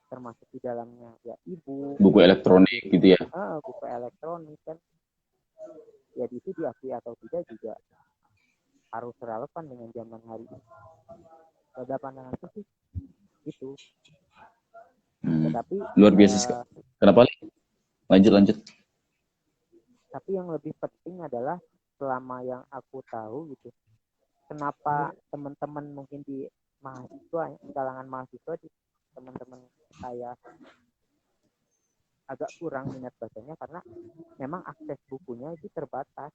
termasuk di dalamnya ya e-book, buku elektronik gitu ya. Buku elektronik kan, ya itu diakui atau tidak juga harus relevan dengan zaman hari ini. Pada pandanganku sih itu. Tetapi luar biasa. Kenapa? Lanjut. Tapi yang lebih penting adalah selama yang aku tahu gitu, kenapa teman-teman mungkin di mahasiswa, di kalangan mahasiswa, teman-teman saya agak kurang minat bacanya karena memang akses bukunya itu terbatas.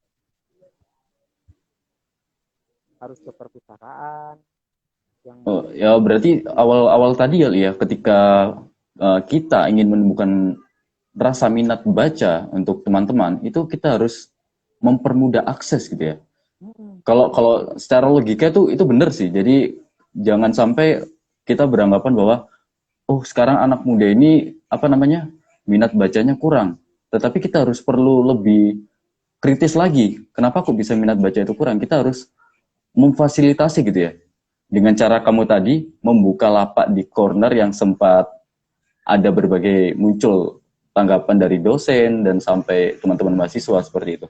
Harus ke perpustakaan. Ya berarti awal-awal tadi ya ketika kita ingin menemukan rasa minat baca untuk teman-teman, itu kita harus mempermudah akses gitu ya. Kalau secara logika itu benar sih. Jadi jangan sampai kita beranggapan bahwa sekarang anak muda ini minat bacanya kurang. Tetapi kita harus perlu lebih kritis lagi. Kenapa kok bisa minat baca itu kurang? Kita harus memfasilitasi gitu ya. Dengan cara kamu tadi membuka lapak di corner yang sempat ada berbagai muncul tanggapan dari dosen dan sampai teman-teman mahasiswa seperti itu.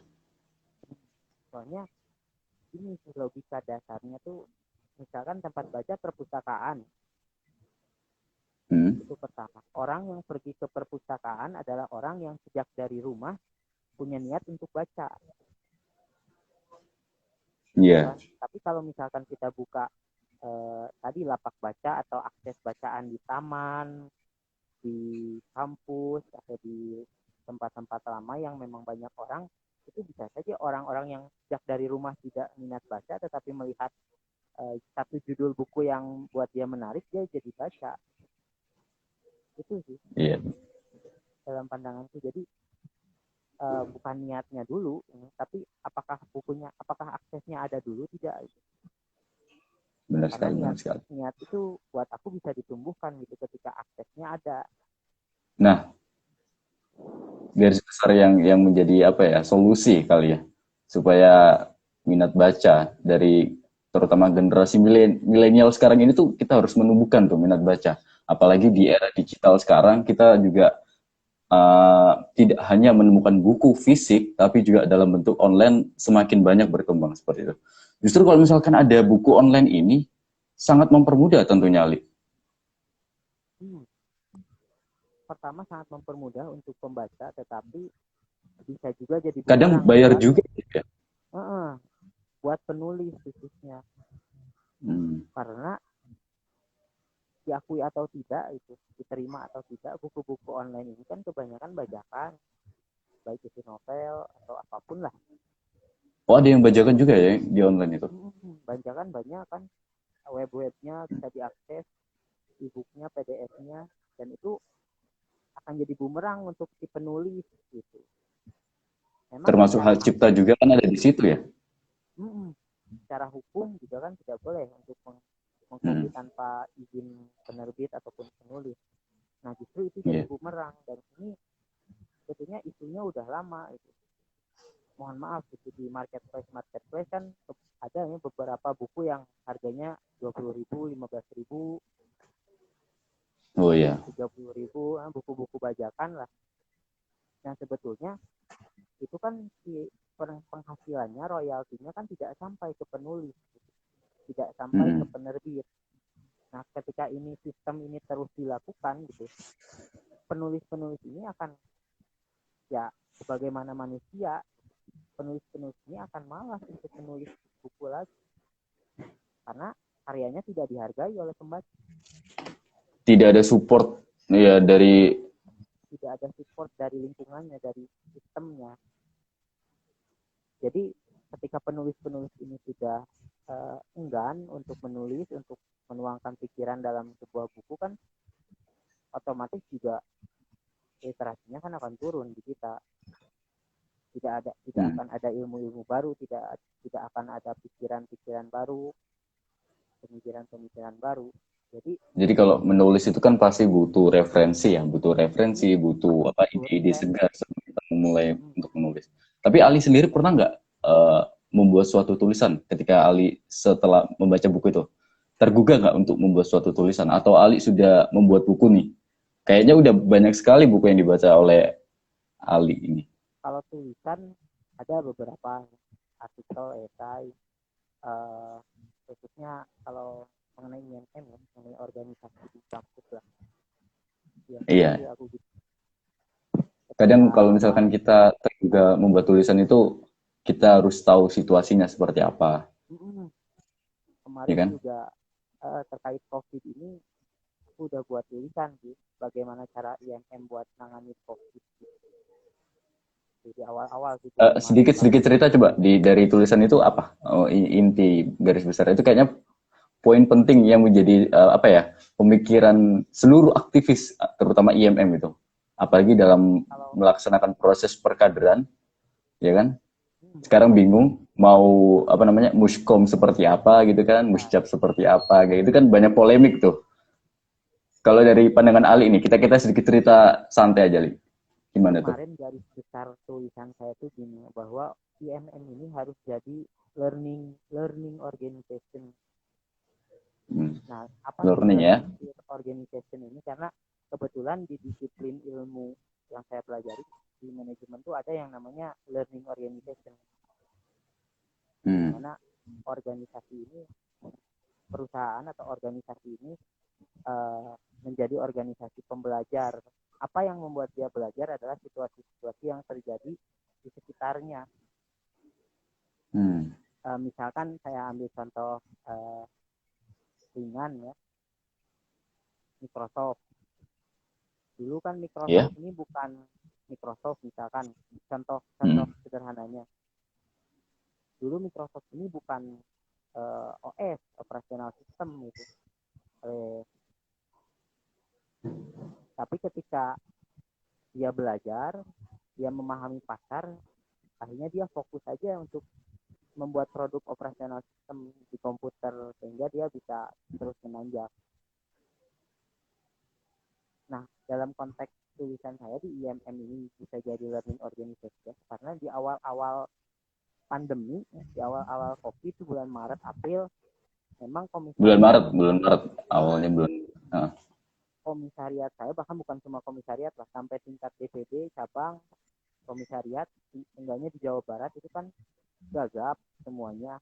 Soalnya ini logika dasarnya tuh, misalkan tempat baca perpustakaan. Itu pertama. Orang yang pergi ke perpustakaan adalah orang yang sejak dari rumah punya niat untuk baca. Iya. Tapi kalau misalkan kita buka tadi lapak baca atau akses bacaan di taman, di kampus, atau di tempat-tempat lama yang memang banyak orang, itu bisa saja orang-orang yang sejak dari rumah tidak minat baca tetapi melihat satu judul buku yang buat dia menarik, dia jadi baca. Itu sih. Iya. Dalam pandanganku. Jadi bukan niatnya dulu, tapi apakah aksesnya ada dulu, tidak. Benar Karena sekali. Niat itu buat aku bisa ditumbuhkan gitu ketika aksesnya ada. Nah, garis besar yang menjadi solusi kali ya supaya minat baca dari terutama generasi milenial sekarang ini tuh kita harus menumbuhkan tuh minat baca. Apalagi di era digital sekarang kita juga tidak hanya menemukan buku fisik tapi juga dalam bentuk online semakin banyak berkembang seperti itu. Justru kalau misalkan ada buku online ini sangat mempermudah tentunya, Ali. Pertama sangat mempermudah untuk pembaca, tetapi bisa juga jadi kadang bayar juga ya. Buat penulis khususnya. Karena diakui atau tidak, itu diterima atau tidak, buku-buku online ini kan kebanyakan bajakan, baik itu novel atau apapun lah. Ada yang bajakan juga ya di online itu? Bajakan banyak kan, web-webnya bisa diakses, e-booknya, PDF-nya, dan itu akan jadi bumerang untuk si penulis gitu. Memang termasuk hak cipta juga kan ada di situ ya? Secara hukum juga kan tidak boleh untuk mengkopi tanpa izin penerbit ataupun penulis. Nah justru itu jadi bumerang, dan ini sebetulnya isunya udah lama itu. Mohon maaf gitu, di marketplace kan ada beberapa buku yang harganya 20.000, 15.000, oh ya, 30.000, buku-buku bajakan lah. Yang sebetulnya itu kan si penghasilannya, royaltinya kan tidak sampai ke penulis, tidak sampai ke penerbit. Nah ketika ini sistem ini terus dilakukan gitu, penulis-penulis ini akan ya sebagaimana manusia, penulis-penulis ini akan malas untuk menulis buku lagi karena karyanya tidak dihargai oleh pembaca. Tidak ada support ya tidak ada support dari lingkungannya, dari sistemnya. Jadi ketika penulis-penulis ini sudah enggan untuk menulis, untuk menuangkan pikiran dalam sebuah buku, kan otomatis juga literasinya kan akan turun di kita. Tidak akan ada ilmu-ilmu baru, tidak akan ada pikiran-pikiran baru. pemikiran-pemikiran baru. Jadi kalau menulis itu kan pasti butuh referensi ya, butuh apa ide-ide segar sebelum kita memulai untuk menulis. Tapi Ali sendiri pernah nggak membuat suatu tulisan ketika Ali setelah membaca buku itu? Tergugah nggak untuk membuat suatu tulisan? Atau Ali sudah membuat buku nih? Kayaknya udah banyak sekali buku yang dibaca oleh Ali ini. Kalau tulisan ada beberapa artikel, esai, khususnya kalau mengenai IMM ya, mengenai organisasi di kampus lah. Ya, Iya. aku gitu. Kadang kalau misalkan kita juga membuat tulisan itu, kita harus tahu situasinya seperti apa. Kemarin Ya kan? juga terkait COVID ini, aku udah buat tulisan sih, bagaimana cara IMM buat nangani COVID. Jadi awal-awal gitu. Sedikit cerita coba dari tulisan itu apa? Inti garis besar itu kayaknya poin penting yang menjadi apa ya, pemikiran seluruh aktivis terutama IMM itu. Apalagi dalam melaksanakan proses perkaderan, ya kan? Sekarang bingung mau apa namanya, muskom seperti apa gitu kan, musjab seperti apa, kayak gitu kan banyak polemik tuh. Kalau dari pandangan Ali ini, kita sedikit cerita santai aja, Li. Gimana tuh? Kemarin garis besar tulisan saya tuh gini, bahwa IMM ini harus jadi learning organization. Nah, apa sih learning organization ini? Karena kebetulan di disiplin ilmu yang saya pelajari di manajemen tuh ada yang namanya learning organization. Karena organisasi ini, perusahaan atau organisasi ini menjadi organisasi pembelajar. Apa yang membuat dia belajar adalah situasi-situasi yang terjadi di sekitarnya. Misalkan saya ambil contoh ringan ya, Microsoft. Dulu kan Microsoft ini bukan Microsoft, misalkan contoh sederhananya. Dulu Microsoft ini bukan OS, operational system gitu. Tapi ketika dia belajar, dia memahami pasar, akhirnya dia fokus aja untuk membuat produk operasional sistem di komputer, sehingga dia bisa terus menanjak. Nah, dalam konteks tulisan saya di IMM ini bisa jadi learning organization, karena di awal-awal pandemi, di awal-awal COVID itu bulan Maret, April, memang bulan Maret awalnya bulan. Komisariat saya, bahkan bukan cuma komisariat lah, sampai tingkat DPD, cabang, komisariat, enggaknya di Jawa Barat itu kan gagap semuanya.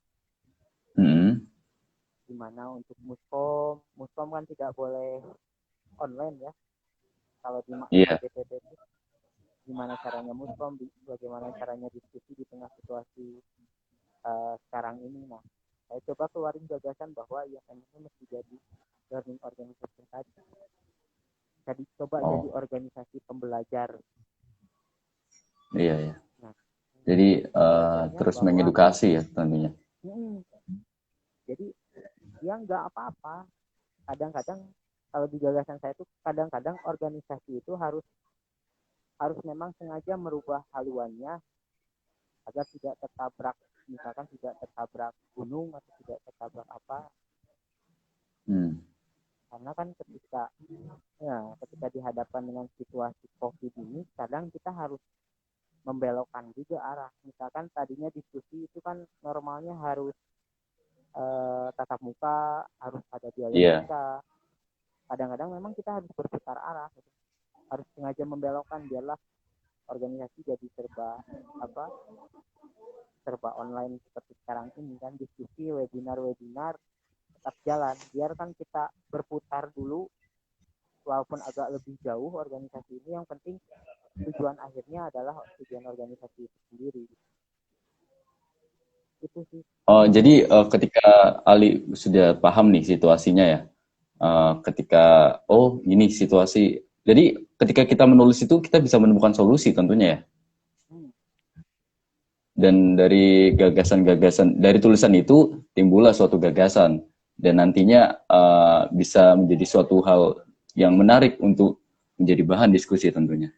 Gimana untuk muskom kan tidak boleh online ya. Kalau di DPD itu gimana caranya muskom, bagaimana caranya diskusi di tengah situasi sekarang ini. Nah, saya coba keluarin gagasan bahwa IMM itu mesti jadi learning organization tadi. Jadi coba jadi organisasi pembelajar. Iya. Nah, jadi terus mengedukasi ya tentunya. Jadi ya nggak apa-apa. Kadang-kadang kalau di gagasan saya itu kadang-kadang organisasi itu harus memang sengaja merubah haluannya agar tidak tertabrak, misalkan tidak tertabrak gunung atau tidak tertabrak apa. Karena kan ketika dihadapkan dengan situasi COVID ini, kadang kita harus membelokkan juga arah. Misalkan tadinya diskusi itu kan normalnya harus tatap muka, harus ada dialektika. Kadang-kadang memang kita harus berputar arah, harus sengaja membelokkan, biarlah organisasi jadi serba online seperti sekarang ini kan, diskusi, webinar tetap jalan. Biarkan kita berputar dulu, walaupun agak lebih jauh organisasi ini, yang penting tujuan akhirnya adalah tujuan organisasi itu sendiri. Itu sih. Jadi ketika Ali sudah paham nih situasinya ya, ketika ini situasi, jadi ketika kita menulis itu kita bisa menemukan solusi tentunya ya. Dan dari gagasan-gagasan, dari tulisan itu timbullah suatu gagasan, dan nantinya bisa menjadi suatu hal yang menarik untuk menjadi bahan diskusi tentunya.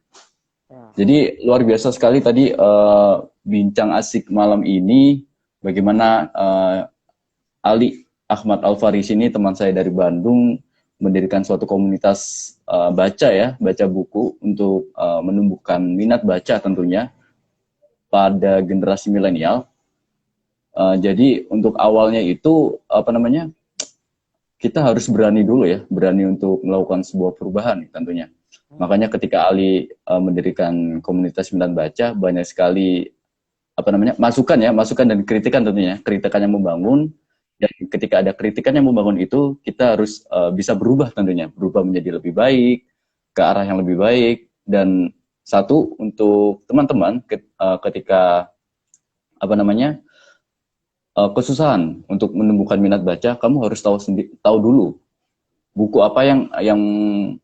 Jadi luar biasa sekali tadi bincang asik malam ini, bagaimana Ali Ahmad Al-Faris ini teman saya dari Bandung mendirikan suatu komunitas baca ya, baca buku untuk menumbuhkan minat baca tentunya pada generasi milenial. Jadi untuk awalnya itu apa namanya, kita harus berani dulu ya, berani untuk melakukan sebuah perubahan tentunya. Makanya ketika Ali mendirikan komunitas minat baca, banyak sekali apa namanya, masukan ya, masukan dan kritikan tentunya, kritikan yang membangun. Dan ketika ada kritikan yang membangun itu, kita harus bisa berubah tentunya, berubah menjadi lebih baik, ke arah yang lebih baik. Dan satu, untuk teman-teman ketika apa namanya, kesusahan untuk menumbuhkan minat baca, kamu harus tahu dulu buku apa yang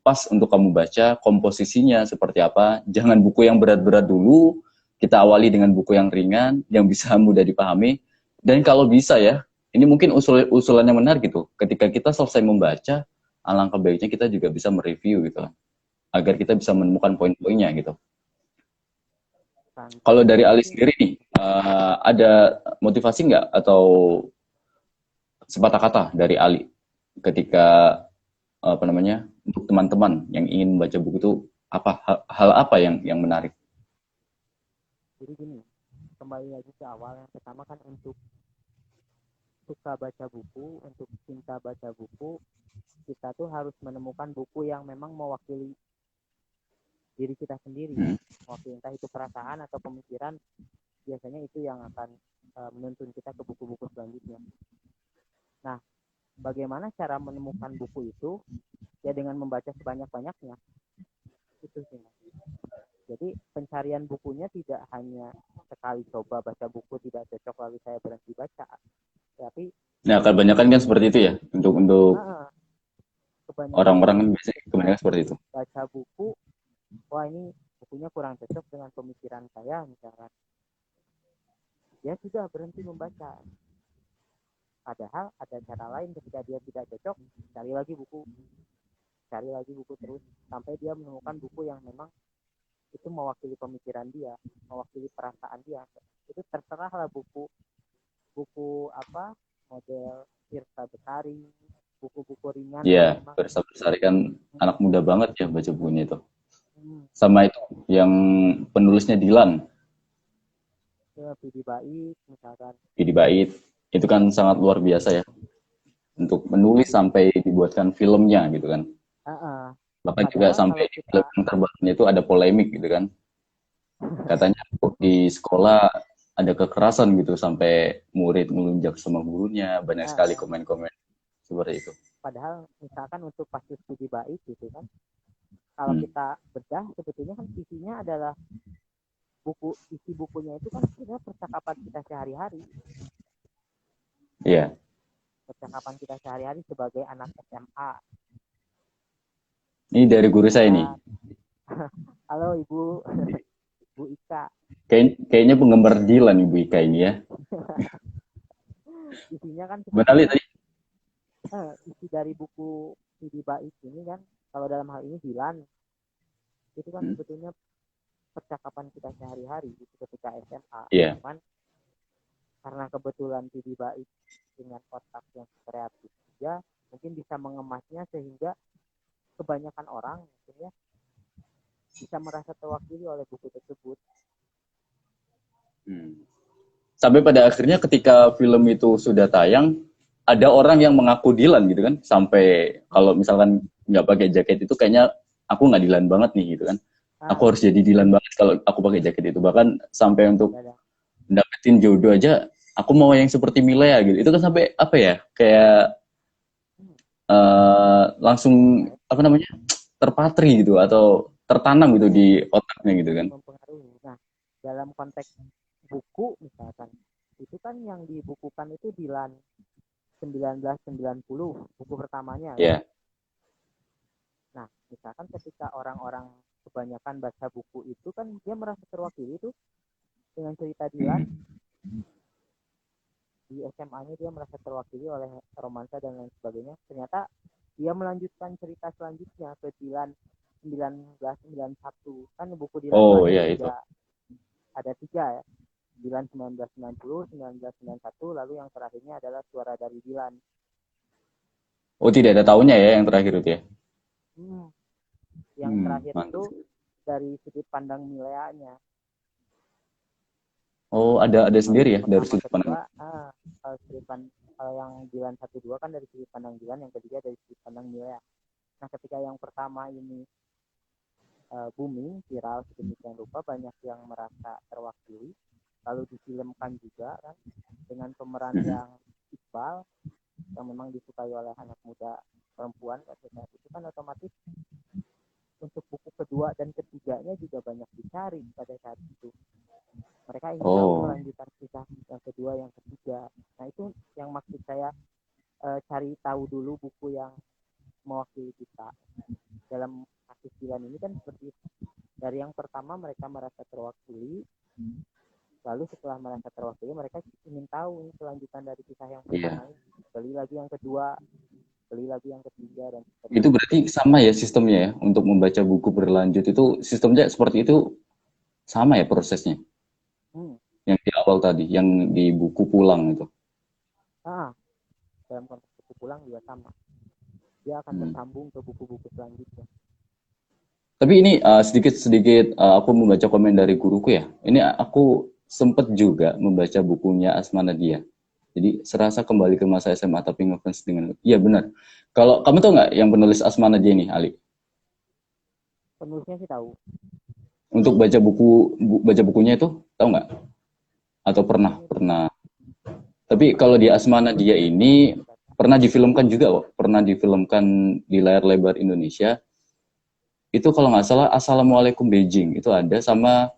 pas untuk kamu baca, komposisinya seperti apa. Jangan buku yang berat-berat dulu, kita awali dengan buku yang ringan, yang bisa mudah dipahami. Dan kalau bisa ya, ini mungkin usulan yang menarik gitu. Ketika kita selesai membaca, alangkah baiknya kita juga bisa mereview gitu, agar kita bisa menemukan poin-poinnya gitu. Kalau dari Ali sendiri nih, ada motivasi nggak atau sepatah kata dari Ali ketika apa namanya, untuk teman-teman yang ingin membaca buku itu, apa hal apa yang menarik? Jadi gini, kembali lagi ke awal, yang pertama kan untuk suka baca buku, untuk cinta baca buku, kita tuh harus menemukan buku yang memang mewakili diri kita sendiri, mewakili entah itu perasaan atau pemikiran. Biasanya itu yang akan menuntun kita ke buku-buku selanjutnya. Nah, bagaimana cara menemukan buku itu? Ya dengan membaca sebanyak-banyaknya. Itu sih. Jadi pencarian bukunya tidak hanya sekali coba baca buku tidak cocok lalu saya berhenti baca. Tapi nah, kebanyakan kan seperti itu ya, untuk orang-orang kan biasanya kebanyakan seperti itu. Baca buku, wah ini bukunya kurang cocok dengan pemikiran saya misalkan. Dia sudah berhenti membaca. Padahal ada cara lain, ketika dia tidak cocok, cari lagi buku terus sampai dia menemukan buku yang memang itu mewakili pemikiran dia, mewakili perasaan dia. Itu terserahlah buku apa model Tirta Besari, buku-buku ringan. Iya, Tirta Besari kan anak muda banget ya baca bukunya itu. Sama itu yang penulisnya Dilan. Pidi Bait misalkan. Pidi Bait itu kan sangat luar biasa ya, untuk menulis sampai dibuatkan filmnya gitu kan. Bahkan juga sampai di film yang terbarunya itu ada polemik gitu kan. Katanya di sekolah ada kekerasan gitu, sampai murid melunjak sama gurunya, banyak sekali komen-komen seperti itu. Padahal misalkan untuk kasus Pidi Bait gitu kan, kalau kita bedah sebetulnya kan isinya adalah isi bukunya itu kan sebenarnya percakapan kita sehari-hari. Iya. Percakapan kita sehari-hari sebagai anak SMA. Ini dari guru saya nih. Halo Ibu, Bu Ika. Kayaknya penggemar Dilan Ibu Ika ini ya. Isinya kan benar tadi. Isi dari buku Pidi Bait ini kan, kalau dalam hal ini Dilan, itu kan sebetulnya percakapan kita sehari-hari gitu ketika SMA. Iya. Cuman karena kebetulan Pidi Bait dengan otak yang kreatif dia mungkin bisa mengemasnya sehingga kebanyakan orang mungkin ya bisa merasa terwakili oleh buku tersebut. Sampai pada akhirnya ketika film itu sudah tayang, ada orang yang mengaku Dilan gitu kan, sampai kalau misalkan nggak pakai jaket itu kayaknya aku nggak Dilan banget nih gitu kan. Aku harus jadi Dilan banget kalau aku pakai jaket itu. Bahkan sampai untuk dapetin jodoh aja, aku mau yang seperti Milea gitu. Itu kan sampai apa ya, kayak langsung apa namanya, terpatri gitu atau tertanam gitu di otaknya gitu kan. Mempengaruhi. Nah, dalam konteks buku misalkan, itu kan yang dibukukan itu Dilan 1990, buku pertamanya. Iya. Nah, misalkan ketika orang-orang kebanyakan baca buku itu kan dia merasa terwakili itu dengan cerita Dilan. Di SMA-nya dia merasa terwakili oleh romansa dan lain sebagainya. Ternyata dia melanjutkan cerita selanjutnya ke Dilan 1991. Kan buku Dilan itu ada 3 ya. Dilan 1990, 1991, lalu yang terakhirnya adalah Suara dari Dilan. Oh, tidak ada tahunnya ya yang terakhir itu ya? Hmm, yang terakhir itu Mantap. dari sudut pandang Milea-nya. Oh, ada Kalau sendiri yang ya dari pertama sudut pandang. kedua, kalau yang Dilan 1 2 kan dari sudut pandang Dilan, yang ketiga dari sudut pandang Milea. Nah, ketika yang pertama ini booming, viral sedemikian rupa, banyak yang merasa terwakili, lalu difilmkan juga kan dengan pemeran yang Iqbal, yang memang disukai oleh anak muda perempuan pada saat itu, kan otomatis untuk buku kedua dan ketiganya juga banyak dicari pada saat itu. Mereka ingin tahu Oh, kelanjutan kisah yang kedua, yang ketiga. Nah, itu yang maksud saya, cari tahu dulu buku yang mewakili kita. Dalam kasus Dilan ini kan seperti itu. Dari yang pertama mereka merasa terwakili, lalu setelah merasa terwakili mereka ingin tahu kelanjutan dari kisah yang iya. pertama ini. Beli lagi yang kedua, beli lagi yang ketiga, dan Itu seterusnya. berarti sama ya sistemnya ya untuk membaca buku berlanjut itu sistemnya seperti itu sama ya prosesnya Hmm. yang di awal tadi, yang di buku pulang itu. Ah, dalam konteks buku pulang juga sama. Dia akan Hmm. bersambung ke buku-buku selanjutnya. Tapi ini sedikit-sedikit aku membaca komen dari guruku ya. Ini aku sempet juga membaca bukunya Asma Nadia. Jadi serasa kembali ke masa SMA tapi ngefans dengan. Iya benar. Kalau kamu tahu nggak yang penulis Asma Nadia ini, Ali? Penulisnya sih tahu. Untuk baca bukunya itu tahu nggak? Atau pernah Bukunya belum. pernah. Tapi Pernah kalau di dengar, Asma Nadia ini belum baca. pernah difilmkan juga kok. Pernah difilmkan di layar lebar Indonesia. Itu kalau nggak salah Assalamualaikum Beijing itu ada sama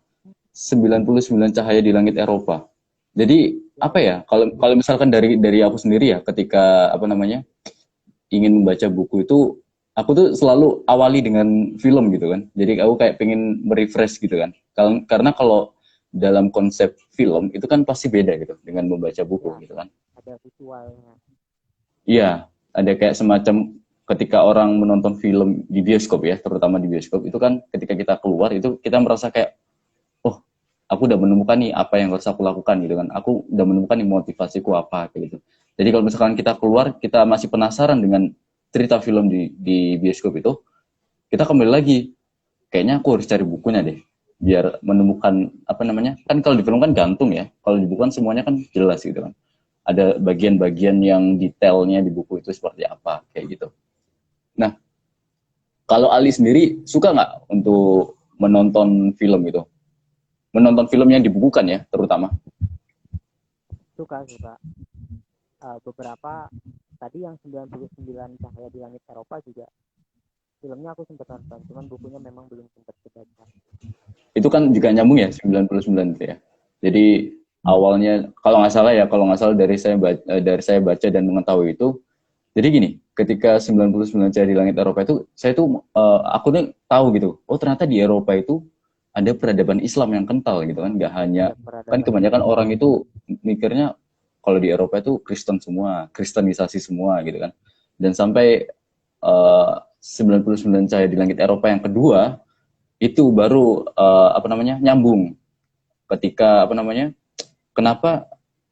99 Cahaya di Langit Eropa. Jadi Ya, apa ya. ya? Kalau kalau misalkan dari aku sendiri ya, ketika apa namanya ingin membaca buku itu, aku tuh selalu awali dengan film gitu kan. Jadi aku kayak pengen merefresh gitu kan. Karena kalau dalam konsep film itu kan pasti beda gitu dengan membaca buku Ya, gitu kan. ada visualnya. Iya, ada kayak semacam ketika orang menonton film di bioskop ya, terutama di bioskop itu kan ketika kita keluar itu kita merasa kayak, oh, aku udah menemukan nih apa yang harus aku lakukan gitu kan. Aku udah menemukan nih motivasiku apa kayak gitu. Jadi kalau misalkan kita keluar, kita masih penasaran dengan cerita film di bioskop itu, kita kembali lagi. Kayaknya aku harus cari bukunya deh, biar menemukan apa namanya. Kan kalau di film kan gantung ya. Kalau di buku kan semuanya kan jelas gitu kan. Ada bagian-bagian yang detailnya di buku itu seperti apa kayak gitu. Nah, kalau Ali sendiri suka nggak untuk menonton film itu? Menonton film yang dibukukan ya, terutama. Suka, suka. Beberapa tadi yang 99 Cahaya di Langit Eropa juga filmnya aku sempat nonton, cuman bukunya memang belum sempat kebaca. Itu kan juga nyambung ya 99 itu ya. Jadi awalnya kalau nggak salah dari saya baca dan mengetahui itu. Jadi gini, ketika 99 Cahaya di Langit Eropa itu saya tuh aku tuh tahu gitu. Oh, ternyata di Eropa itu ada peradaban Islam yang kental gitu kan. Nggak hanya Ada kan peradaban kebanyakan Islam. orang itu mikirnya kalau di Eropa itu Kristen semua, Kristenisasi semua gitu kan. Dan sampai 99 Cahaya di Langit Eropa yang kedua itu baru apa namanya nyambung ketika apa namanya kenapa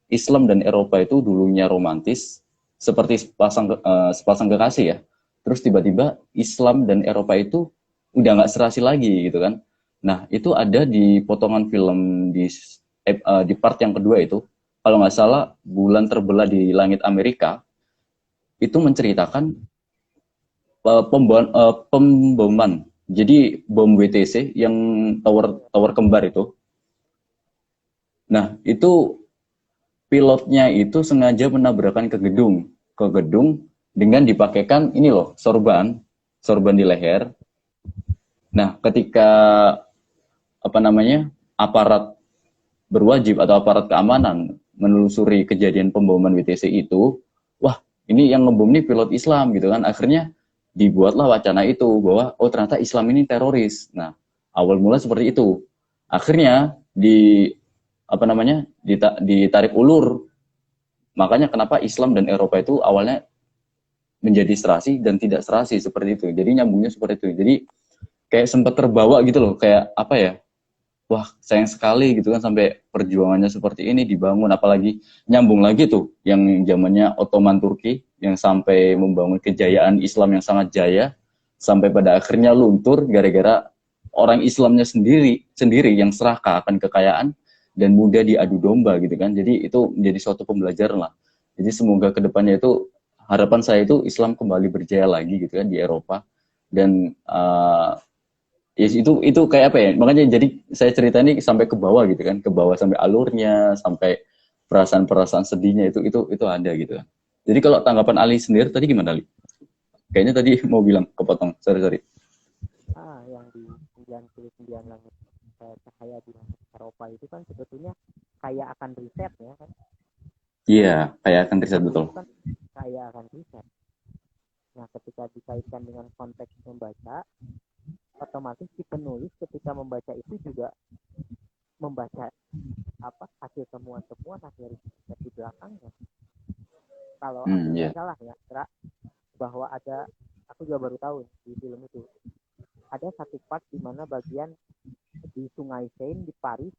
Islam dan Eropa itu dulunya romantis seperti sepasang kekasih ya, terus tiba-tiba Islam dan Eropa itu udah nggak serasi lagi gitu kan. Nah itu ada di potongan film di part yang kedua itu, kalau nggak salah Bulan Terbelah di Langit Amerika, itu menceritakan pemboman. Jadi bom WTC yang tower Ya, tower kembar itu. Nah, itu pilotnya itu sengaja menabrakkan ke gedung dengan dipakaikan ini loh, sorban di leher. Nah, ketika apa namanya? Aparat berwajib atau aparat keamanan menelusuri kejadian pemboman WTC itu, wah, ini yang ngebom nih pilot Islam gitu kan. Akhirnya dibuatlah wacana itu bahwa oh ternyata Islam ini teroris. Nah, awal mula seperti itu. Akhirnya apa namanya? Ditarik ulur. Makanya kenapa Islam dan Eropa itu awalnya menjadi serasi dan tidak serasi seperti itu. Jadi nyambungnya seperti itu. Jadi kayak sempat terbawa gitu loh, kayak apa ya? Wah, sayang sekali gitu kan sampai perjuangannya seperti ini dibangun, apalagi nyambung lagi tuh yang zamannya Ottoman Turki. yang sampai membangun kejayaan Islam yang sangat jaya, sampai pada akhirnya luntur gara-gara orang Islamnya sendiri yang serakah akan kekayaan dan mudah diadu domba gitu kan. Jadi itu menjadi suatu pembelajaran lah. Jadi semoga kedepannya itu, harapan saya itu Islam kembali berjaya lagi gitu kan di Eropa. Dan ya itu kayak apa ya, makanya jadi saya cerita ini sampai ke bawah gitu kan, ke bawah sampai alurnya, sampai perasaan-perasaan sedihnya itu ada gitu kan. Jadi kalau tanggapan Ali sendiri tadi gimana Ali? Kayaknya tadi mau bilang kepotong, sorry. Yang di 99 langit cahaya di langit Eropa itu kan sebetulnya kayak akan riset ya kan. Iya, kayak akan riset betul. Kan kayak akan riset. Nah, ketika dikaitkan dengan konteks membaca, otomatis si penulis ketika membaca itu juga membaca hasil temuan-temuan hasil riset di belakangnya. Kalau aku nggak salah ya, kira bahwa ada, aku juga baru tahu di film itu ada satu part di mana bagian di Sungai Seine di Paris.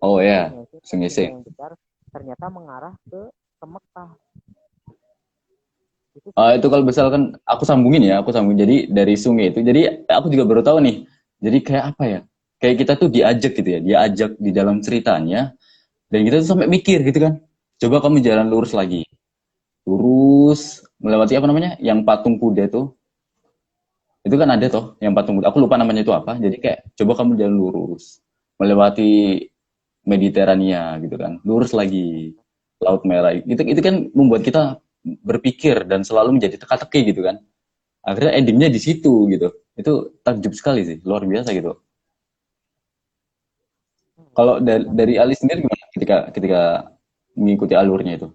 Oh ya, Sungai Seine yang besar ternyata mengarah ke Mekah. Itu kalau misalkan aku sambungin. Jadi dari sungai itu, jadi aku juga baru tahu nih. Jadi kayak apa ya? Kayak kita tuh diajak gitu ya, diajak di dalam ceritanya, dan kita tuh sampai mikir gitu kan. Coba kamu jalan lurus lagi, lurus melewati apa namanya? Yang patung kuda itu kan ada toh, yang patung kuda. Aku lupa namanya itu apa. Jadi kayak coba kamu jalan lurus melewati Mediterania gitu kan, lurus lagi Laut Merah. Itu kan membuat kita berpikir dan selalu menjadi teka-teki gitu kan. Akhirnya endingnya di situ gitu. Itu takjub sekali sih, luar biasa gitu. Kalau dari Ali sendiri gimana ketika mengikuti alurnya itu?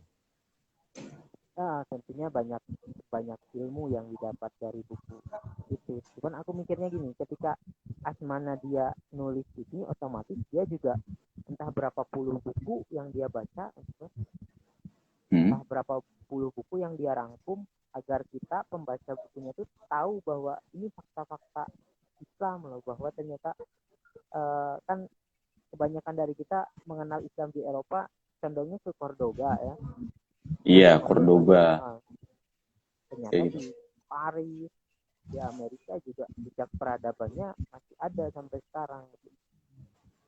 Nah, tentunya banyak ilmu yang didapat dari buku itu. Cuman aku mikirnya gini, ketika Asmana dia nulis ini, otomatis dia juga entah berapa puluh buku yang dia baca, entah berapa puluh buku yang dia rangkum agar kita pembaca bukunya itu tahu bahwa ini fakta-fakta Islam loh, bahwa ternyata kan kebanyakan dari kita mengenal Islam di Eropa condongnya ke Cordoba ya. Iya, Cordoba. Ternyata di Paris, di Amerika juga jejak peradabannya masih ada sampai sekarang.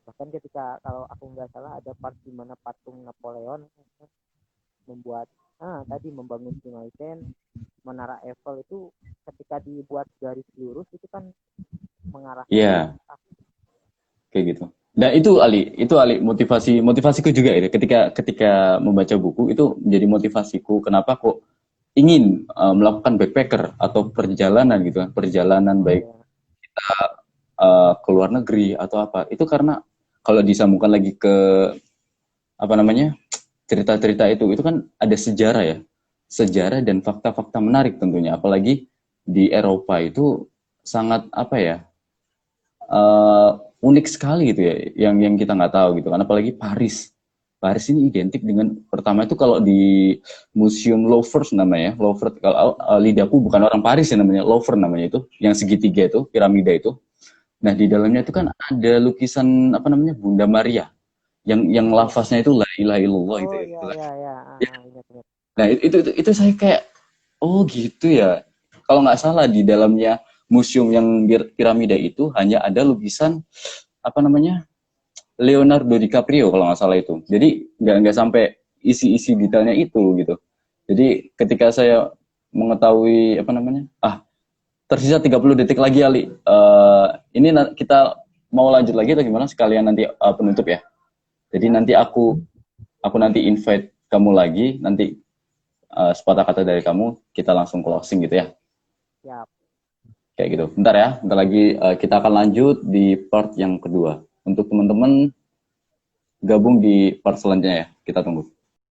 Bahkan ketika kalau aku nggak salah ada part di mana patung Napoleon membuat membangun Sungai Seine, Menara Eiffel itu ketika dibuat garis lurus itu kan mengarah. Iya. Kayak gitu. Nah itu Ali motivasiku juga itu ketika membaca buku itu menjadi motivasiku kenapa kok ingin melakukan backpacker atau perjalanan gitu kan, perjalanan baik kita ke luar negeri atau apa, itu karena kalau disambungkan lagi ke apa namanya cerita-cerita itu kan ada sejarah dan fakta-fakta menarik tentunya, apalagi di Eropa itu sangat apa ya, unik sekali gitu ya, yang kita nggak tahu gitu kan, apalagi Paris ini identik dengan, pertama itu kalau di Museum Louvre namanya, Louvre, kalau lidahku bukan orang Paris ya namanya, Louvre namanya itu, yang segitiga itu, piramida itu. Nah di dalamnya itu kan ada lukisan apa namanya, Bunda Maria, yang lafaznya itu la ilaha illallah gitu ya. Nah itu saya kayak, oh gitu ya. Kalau nggak salah di dalamnya museum yang piramida itu hanya ada lukisan apa namanya, Leonardo DiCaprio kalau nggak salah itu. Jadi nggak sampai isi detailnya itu gitu. Jadi ketika saya mengetahui apa namanya, tersisa 30 detik lagi Ali. Ini kita mau lanjut lagi atau gimana? Sekalian nanti penutup ya. Jadi nanti aku nanti invite kamu lagi, nanti sepatah kata dari kamu, kita langsung closing gitu ya. Siap. Kayak gitu. Bentar ya, bentar lagi kita akan lanjut di part yang kedua. Untuk teman-teman gabung di part selanjutnya ya, kita tunggu.